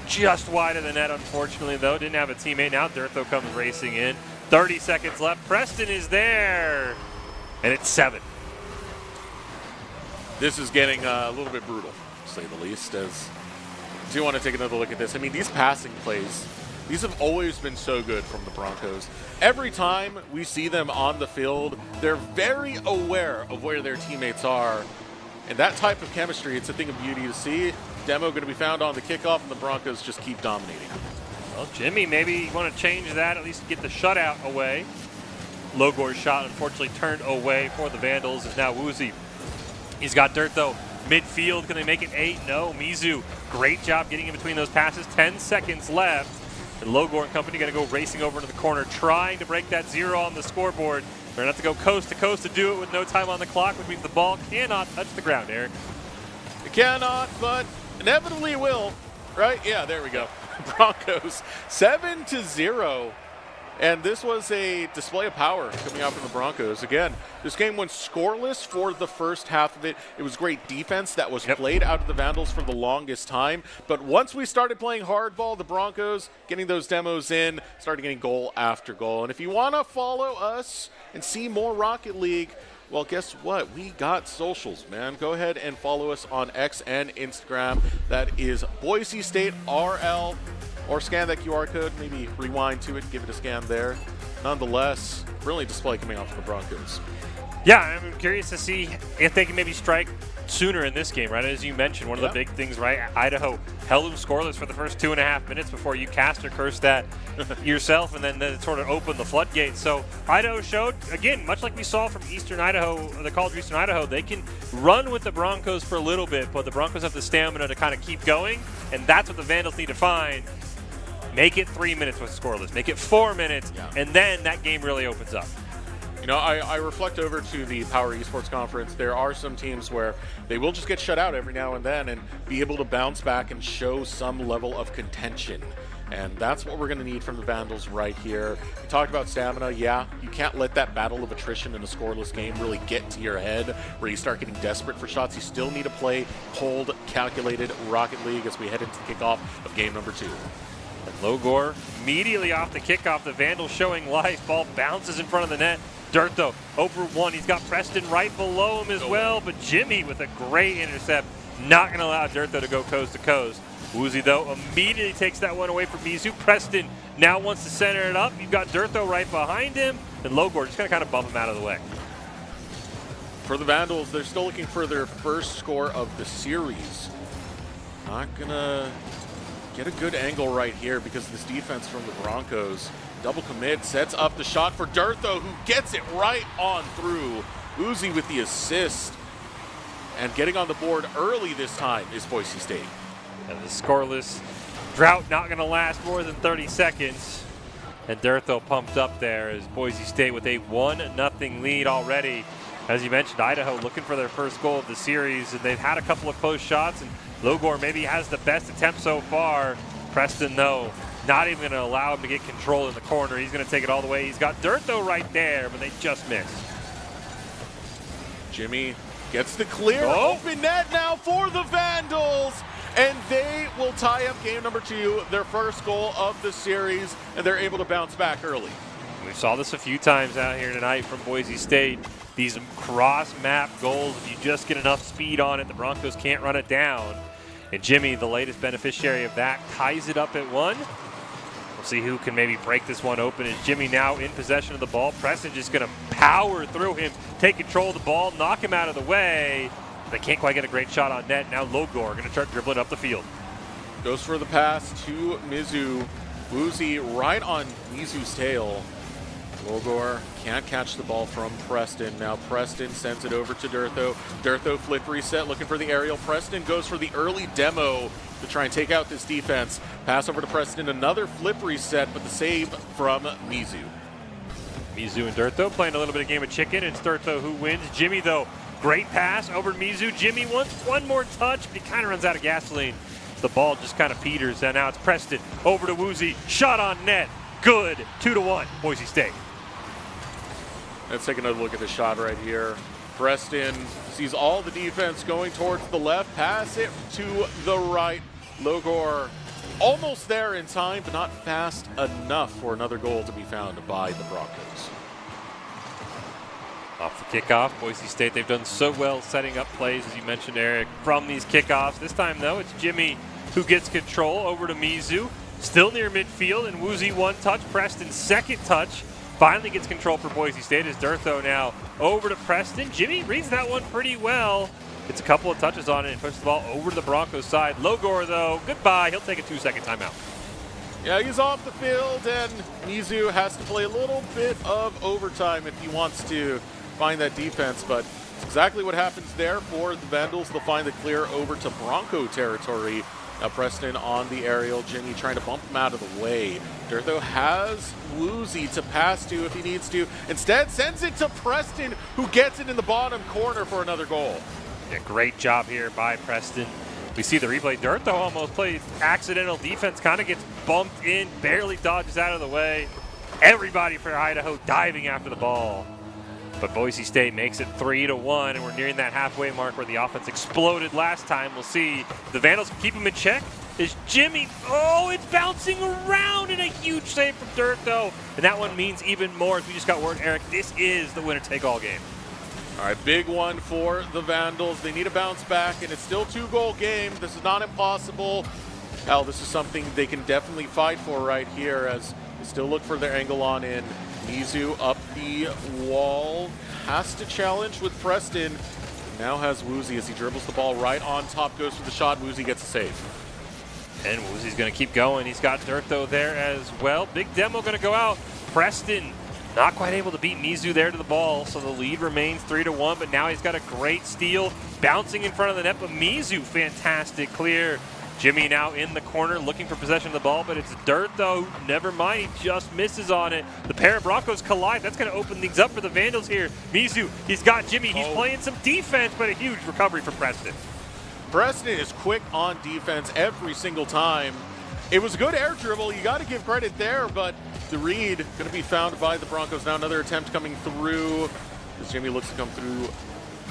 just wide of the net, unfortunately, though. Didn't have a teammate. Now Dirtho comes racing in. 30 seconds left. Preston is there. And it's 7. This is getting a little bit brutal, to say the least, as I do want to take another look at this. I mean, these passing plays, these have always been so good from the Broncos. Every time we see them on the field, they're very aware of where their teammates are. And that type of chemistry, it's a thing of beauty to see. Demo going to be found on the kickoff, and the Broncos just keep dominating. Well, Jimmy, maybe you want to change that, at least get the shutout away. Logor's shot, unfortunately, turned away for the Vandals. Is now Woozy. He's got Dirtho midfield. Can they make it 8? No. Mizu, great job getting in between those passes. 10 seconds left. And Logor and company going to go racing over into the corner, trying to break that 0 on the scoreboard. They're going to have to go coast to coast to do it with no time on the clock, which means the ball cannot touch the ground, Eric. It cannot, but inevitably it will, right? Yeah, there we go. Broncos 7-0. And this was a display of power coming out from the Broncos. Again, this game went scoreless for the first half of it. It was great defense that was played out of the Vandals for the longest time. But once we started playing hardball, the Broncos getting those demos in, started getting goal after goal. And if you want to follow us and see more Rocket League, well, guess what? We got socials, man. Go ahead and follow us on X and Instagram. That is Boise State RL. Or scan that QR code, maybe rewind to it, give it a scan there. Nonetheless, brilliant display coming out from the Broncos. Yeah, I'm curious to see if they can maybe strike sooner in this game, right? As you mentioned, one of the big things, right? Idaho held them scoreless for the first 2.5 minutes before you cast or cursed that yourself, and then it sort of opened the floodgates. So Idaho showed, again, much like we saw from Eastern Idaho, the College of Eastern Idaho, they can run with the Broncos for a little bit, but the Broncos have the stamina to kind of keep going, and that's what the Vandals need to find. Make it 3 minutes with scoreless. Make it 4 minutes, and then that game really opens up. You know, I reflect over to the Power Esports Conference. There are some teams where they will just get shut out every now and then and be able to bounce back and show some level of contention. And that's what we're going to need from the Vandals right here. We talked about stamina. Yeah, you can't let that battle of attrition in a scoreless game really get to your head where you start getting desperate for shots. You still need to play cold, calculated Rocket League as we head into the kickoff of game number 2. And Logor immediately off the kickoff. The Vandals showing life. Ball bounces in front of the net. Dirt, though, over 1. He's got Preston right below him as well. But Jimmy with a great intercept. Not going to allow Dirt, though, to go coast to coast. Woozy, though, immediately takes that one away from Mizu. Preston now wants to center it up. You've got Dirt, though, right behind him. And Logor just going to kind of bump him out of the way. For the Vandals, they're still looking for their first score of the series. Not going to get a good angle right here because of this defense from the Broncos. Double commit, sets up the shot for Dirtho, who gets it right on through. Uzi with the assist. And getting on the board early this time is Boise State. And the scoreless drought not going to last more than 30 seconds. And Dirtho pumped up there as Boise State with a 1-0 lead already. As you mentioned, Idaho looking for their first goal of the series, and they've had a couple of close shots, and Logor maybe has the best attempt so far. Preston, though, not even going to allow him to get control in the corner. He's going to take it all the way. He's got Dirt, though, right there, but they just missed. Jimmy gets the clear. Open net now for the Vandals. And they will tie up game number 2, their first goal of the series, and they're able to bounce back early. We saw this a few times out here tonight from Boise State. These cross-map goals, if you just get enough speed on it, the Broncos can't run it down. And Jimmy, the latest beneficiary of that, ties it up at 1. We'll see who can maybe break this one open. Is Jimmy now in possession of the ball? Preston just going to power through him, take control of the ball, knock him out of the way. They can't quite get a great shot on net. Now Logor going to start dribbling up the field. Goes for the pass to Mizu. Woozy right on Mizu's tail. Logor can't catch the ball from Preston. Now Preston sends it over to Dirtho. Dirtho flip reset, looking for the aerial. Preston goes for the early demo to try and take out this defense. Pass over to Preston, another flip reset, but the save from Mizu. Mizu and Dirtho playing a little bit of game of chicken. It's Dirtho who wins. Jimmy, though, great pass over to Mizu. Jimmy wants one more touch, but he kind of runs out of gasoline. The ball just kind of peters, and now it's Preston over to Woozy. Shot on net. Good. 2-1, Boise State. Let's take another look at the shot right here. Preston sees all the defense going towards the left. Pass it to the right. Logor almost there in time, but not fast enough for another goal to be found by the Broncos. Off the kickoff, Boise State, they've done so well setting up plays, as you mentioned, Eric, from these kickoffs. This time, though, it's Jimmy who gets control over to Mizu. Still near midfield, and Woozy one touch. Preston second touch. Finally gets control for Boise State as Dirtho now over to Preston. Jimmy reads that one pretty well. Gets a couple of touches on it and pushes the ball over to the Broncos side. Logor, though, goodbye. He'll take a 2-second timeout. Yeah, he's off the field, and Mizu has to play a little bit of overtime if he wants to find that defense, but it's exactly what happens there for the Vandals. They'll find the clear over to Bronco territory. Now Preston on the aerial. Jimmy trying to bump him out of the way. Dirtho has Woozy to pass to if he needs to. Instead, sends it to Preston, who gets it in the bottom corner for another goal. Yeah, great job here by Preston. We see the replay. Dirt, though, almost plays accidental defense, kind of gets bumped in, barely dodges out of the way. Everybody for Idaho diving after the ball. But Boise State makes it 3-1, and we're nearing that halfway mark where the offense exploded last time. We'll see if the Vandals keep him in check. Is Jimmy, it's bouncing around, and a huge save from Dirt, though. And that one means even more, as we just got word, Eric, this is the winner-take-all game. All right, big one for the Vandals. They need a bounce back, and it's still 2-goal game. This is not impossible. Hell, this is something they can definitely fight for right here, as they still look for their angle on in. Mizu up the wall, has to challenge with Preston. Now has Woozy as he dribbles the ball right on top, goes for the shot. Woozy gets a save. And Woozy's going to keep going. He's got Dirt, though, there as well. Big demo going to go out. Preston not quite able to beat Mizu there to the ball, so the lead remains 3-1, but now he's got a great steal, bouncing in front of the net, but Mizu, fantastic clear. Jimmy now in the corner looking for possession of the ball, but it's Dirt, though. Never mind, he just misses on it. The pair of Broncos collide. That's going to open things up for the Vandals here. Mizu, he's got Jimmy. He's playing some defense, but a huge recovery for Preston. Preston is quick on defense every single time. It was a good air dribble. You got to give credit there, but the read going to be found by the Broncos. Now another attempt coming through as Jimmy looks to come through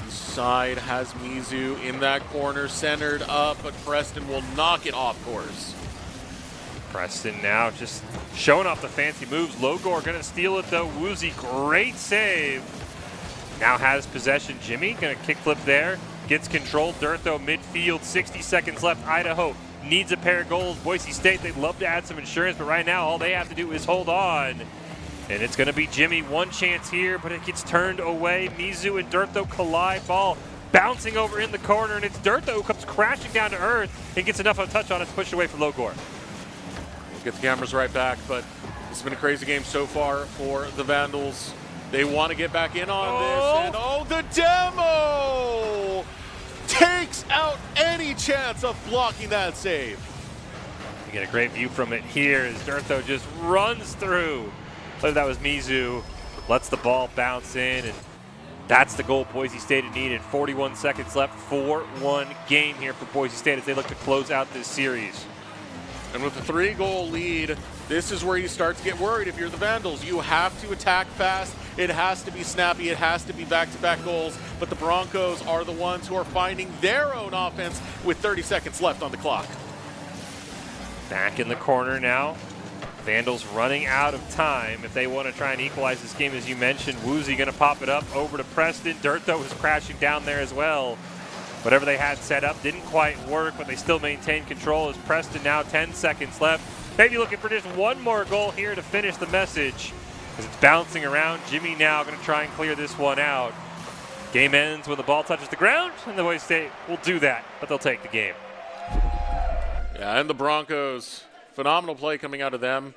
the side. Has Mizu in that corner, centered up, but Preston will knock it off course. Preston now just showing off the fancy moves. Logor going to steal it, though. Woozy, great save. Now has possession. Jimmy going to kickflip there. Gets control. Dirt, though, midfield. 60 seconds left. Idaho needs a pair of goals. Boise State, they'd love to add some insurance, but right now all they have to do is hold on. And it's going to be Jimmy. One chance here, but it gets turned away. Mizu and Dirt, though, collide. Ball bouncing over in the corner, and it's Dirt, though, who comes crashing down to earth and gets enough of a touch on it to push it away from Logor. We'll get the cameras right back, but this has been a crazy game so far for the Vandals. They want to get back in on this, and the demo takes out any chance of blocking that save. You get a great view from it here as Dirt, though, just runs through. But that was Mizu, lets the ball bounce in, and that's the goal Boise State had needed. 41 seconds left, 4-1 game here for Boise State as they look to close out this series. And with a 3-goal lead, this is where you start to get worried if you're the Vandals. You have to attack fast. It has to be snappy. It has to be back-to-back goals. But the Broncos are the ones who are finding their own offense with 30 seconds left on the clock. Back in the corner now. Vandals running out of time if they want to try and equalize this game, as you mentioned. Woozy going to pop it up over to Preston. Dirt, though, was crashing down there as well. Whatever they had set up didn't quite work, but they still maintain control as Preston now 10 seconds left. Maybe looking for just one more goal here to finish the message as it's bouncing around. Jimmy now going to try and clear this one out. Game ends when the ball touches the ground, and the Boise State will do that, but they'll take the game. Yeah, and the Broncos, phenomenal play coming out of them.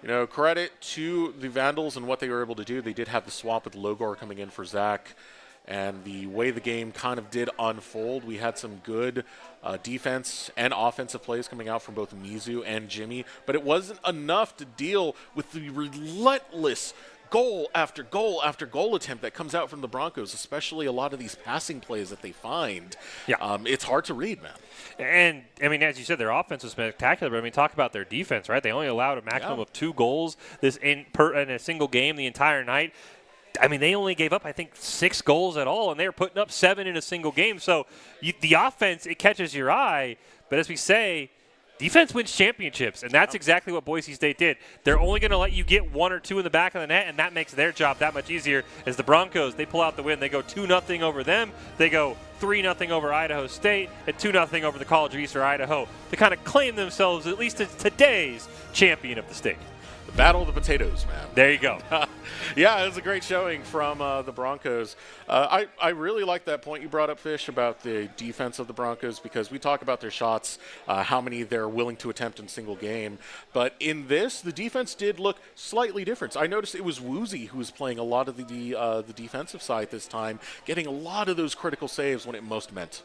You know, credit to the Vandals and what they were able to do. They did have the swap with Logor coming in for Zach. And the way the game kind of did unfold, we had some good defense and offensive plays coming out from both Mizu and Jimmy, but it wasn't enough to deal with the relentless goal after goal after goal attempt that comes out from the Broncos, especially a lot of these passing plays that they find. Yeah. It's hard to read, man. And, I mean, as you said, their offense was spectacular, but, I mean, talk about their defense, right? They only allowed a maximum of 2 goals in a single game the entire night. I mean, they only gave up, I think, 6 goals at all, and they were putting up 7 in a single game. So the offense, it catches your eye. But as we say, defense wins championships, and that's exactly what Boise State did. They're only going to let you get 1 or 2 in the back of the net, and that makes their job that much easier. As the Broncos, they pull out the win. They go 2-0 over them. They go 3-0 over Idaho State and 2-0 over the College of Eastern Idaho to kind of claim themselves at least as today's champion of the state. The Battle of the Potatoes, man. There you go. Yeah, it was a great showing from the Broncos. I really like that point you brought up, Fish, about the defense of the Broncos, because we talk about their shots, how many they're willing to attempt in a single game. But in this, the defense did look slightly different. I noticed it was Woozy who was playing a lot of the defensive side this time, getting a lot of those critical saves when it most meant.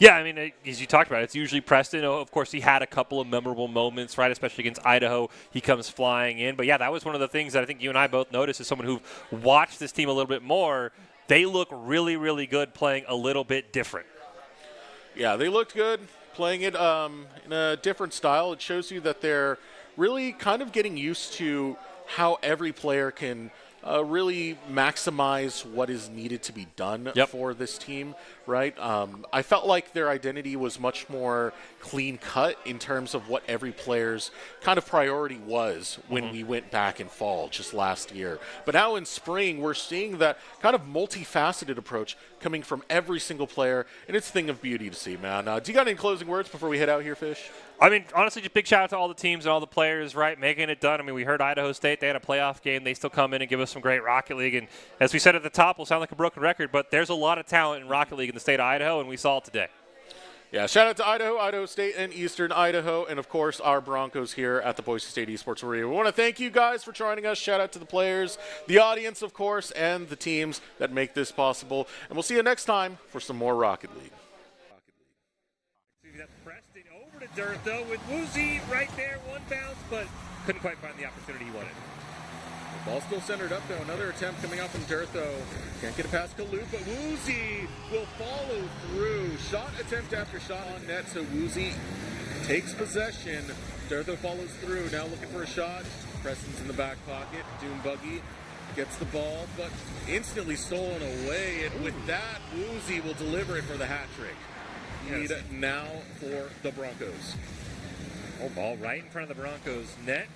Yeah, I mean, as you talked about, it's usually Preston. Of course, he had a couple of memorable moments, right, especially against Idaho. He comes flying in. But, yeah, that was one of the things that I think you and I both noticed as someone who watched this team a little bit more. They look really, really good playing a little bit different. Yeah, they looked good playing it in a different style. It shows you that they're really kind of getting used to how every player can really maximize what is needed to be done for this team, right? I felt like their identity was much more clean cut in terms of what every player's kind of priority was when we went back in fall just last year. But now in spring, we're seeing that kind of multifaceted approach coming from every single player, and it's a thing of beauty to see, man. Do you got any closing words before we head out here, Fish? I mean, honestly, just big shout out to all the teams and all the players, right, making it done. I mean, we heard Idaho State. They had a playoff game. They still come in and give us some great Rocket League. And as we said at the top, we'll sound like a broken record, but there's a lot of talent in Rocket League in the state of Idaho, and we saw it today. Yeah, shout out to Idaho, Idaho State, and Eastern Idaho, and of course our Broncos here at the Boise State Esports Arena. We want to thank you guys for joining us. Shout out to the players, the audience, of course, and the teams that make this possible. And we'll see you next time for some more Rocket League. Preston over to Dirtho with Woozy right there, one bounce, but couldn't quite find the opportunity he wanted. The ball still centered up, though. Another attempt coming out from Dirtho. Can't get it past Kaloof, but Woozy will follow through. Shot attempt after shot on net, so Woozy takes possession. Dirtho follows through, now looking for a shot. Preston's in the back pocket. Doom Buggy gets the ball, but instantly stolen away. And with that, Woozy will deliver it for the hat trick. Lead now for the Broncos. Oh, ball right in front of the Broncos net.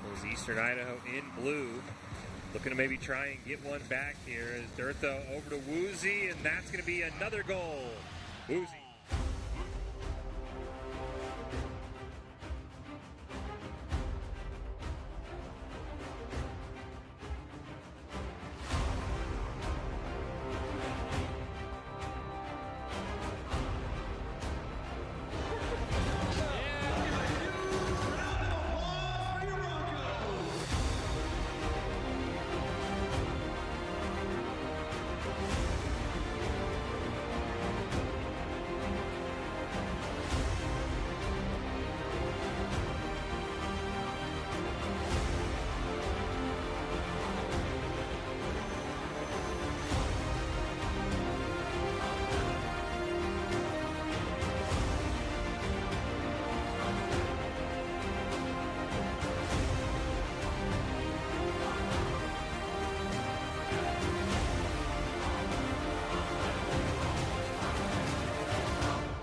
Those Eastern Idaho in blue. Looking to maybe try and get one back here as Dirtho over to Woozy, and that's going to be another goal. Woozy.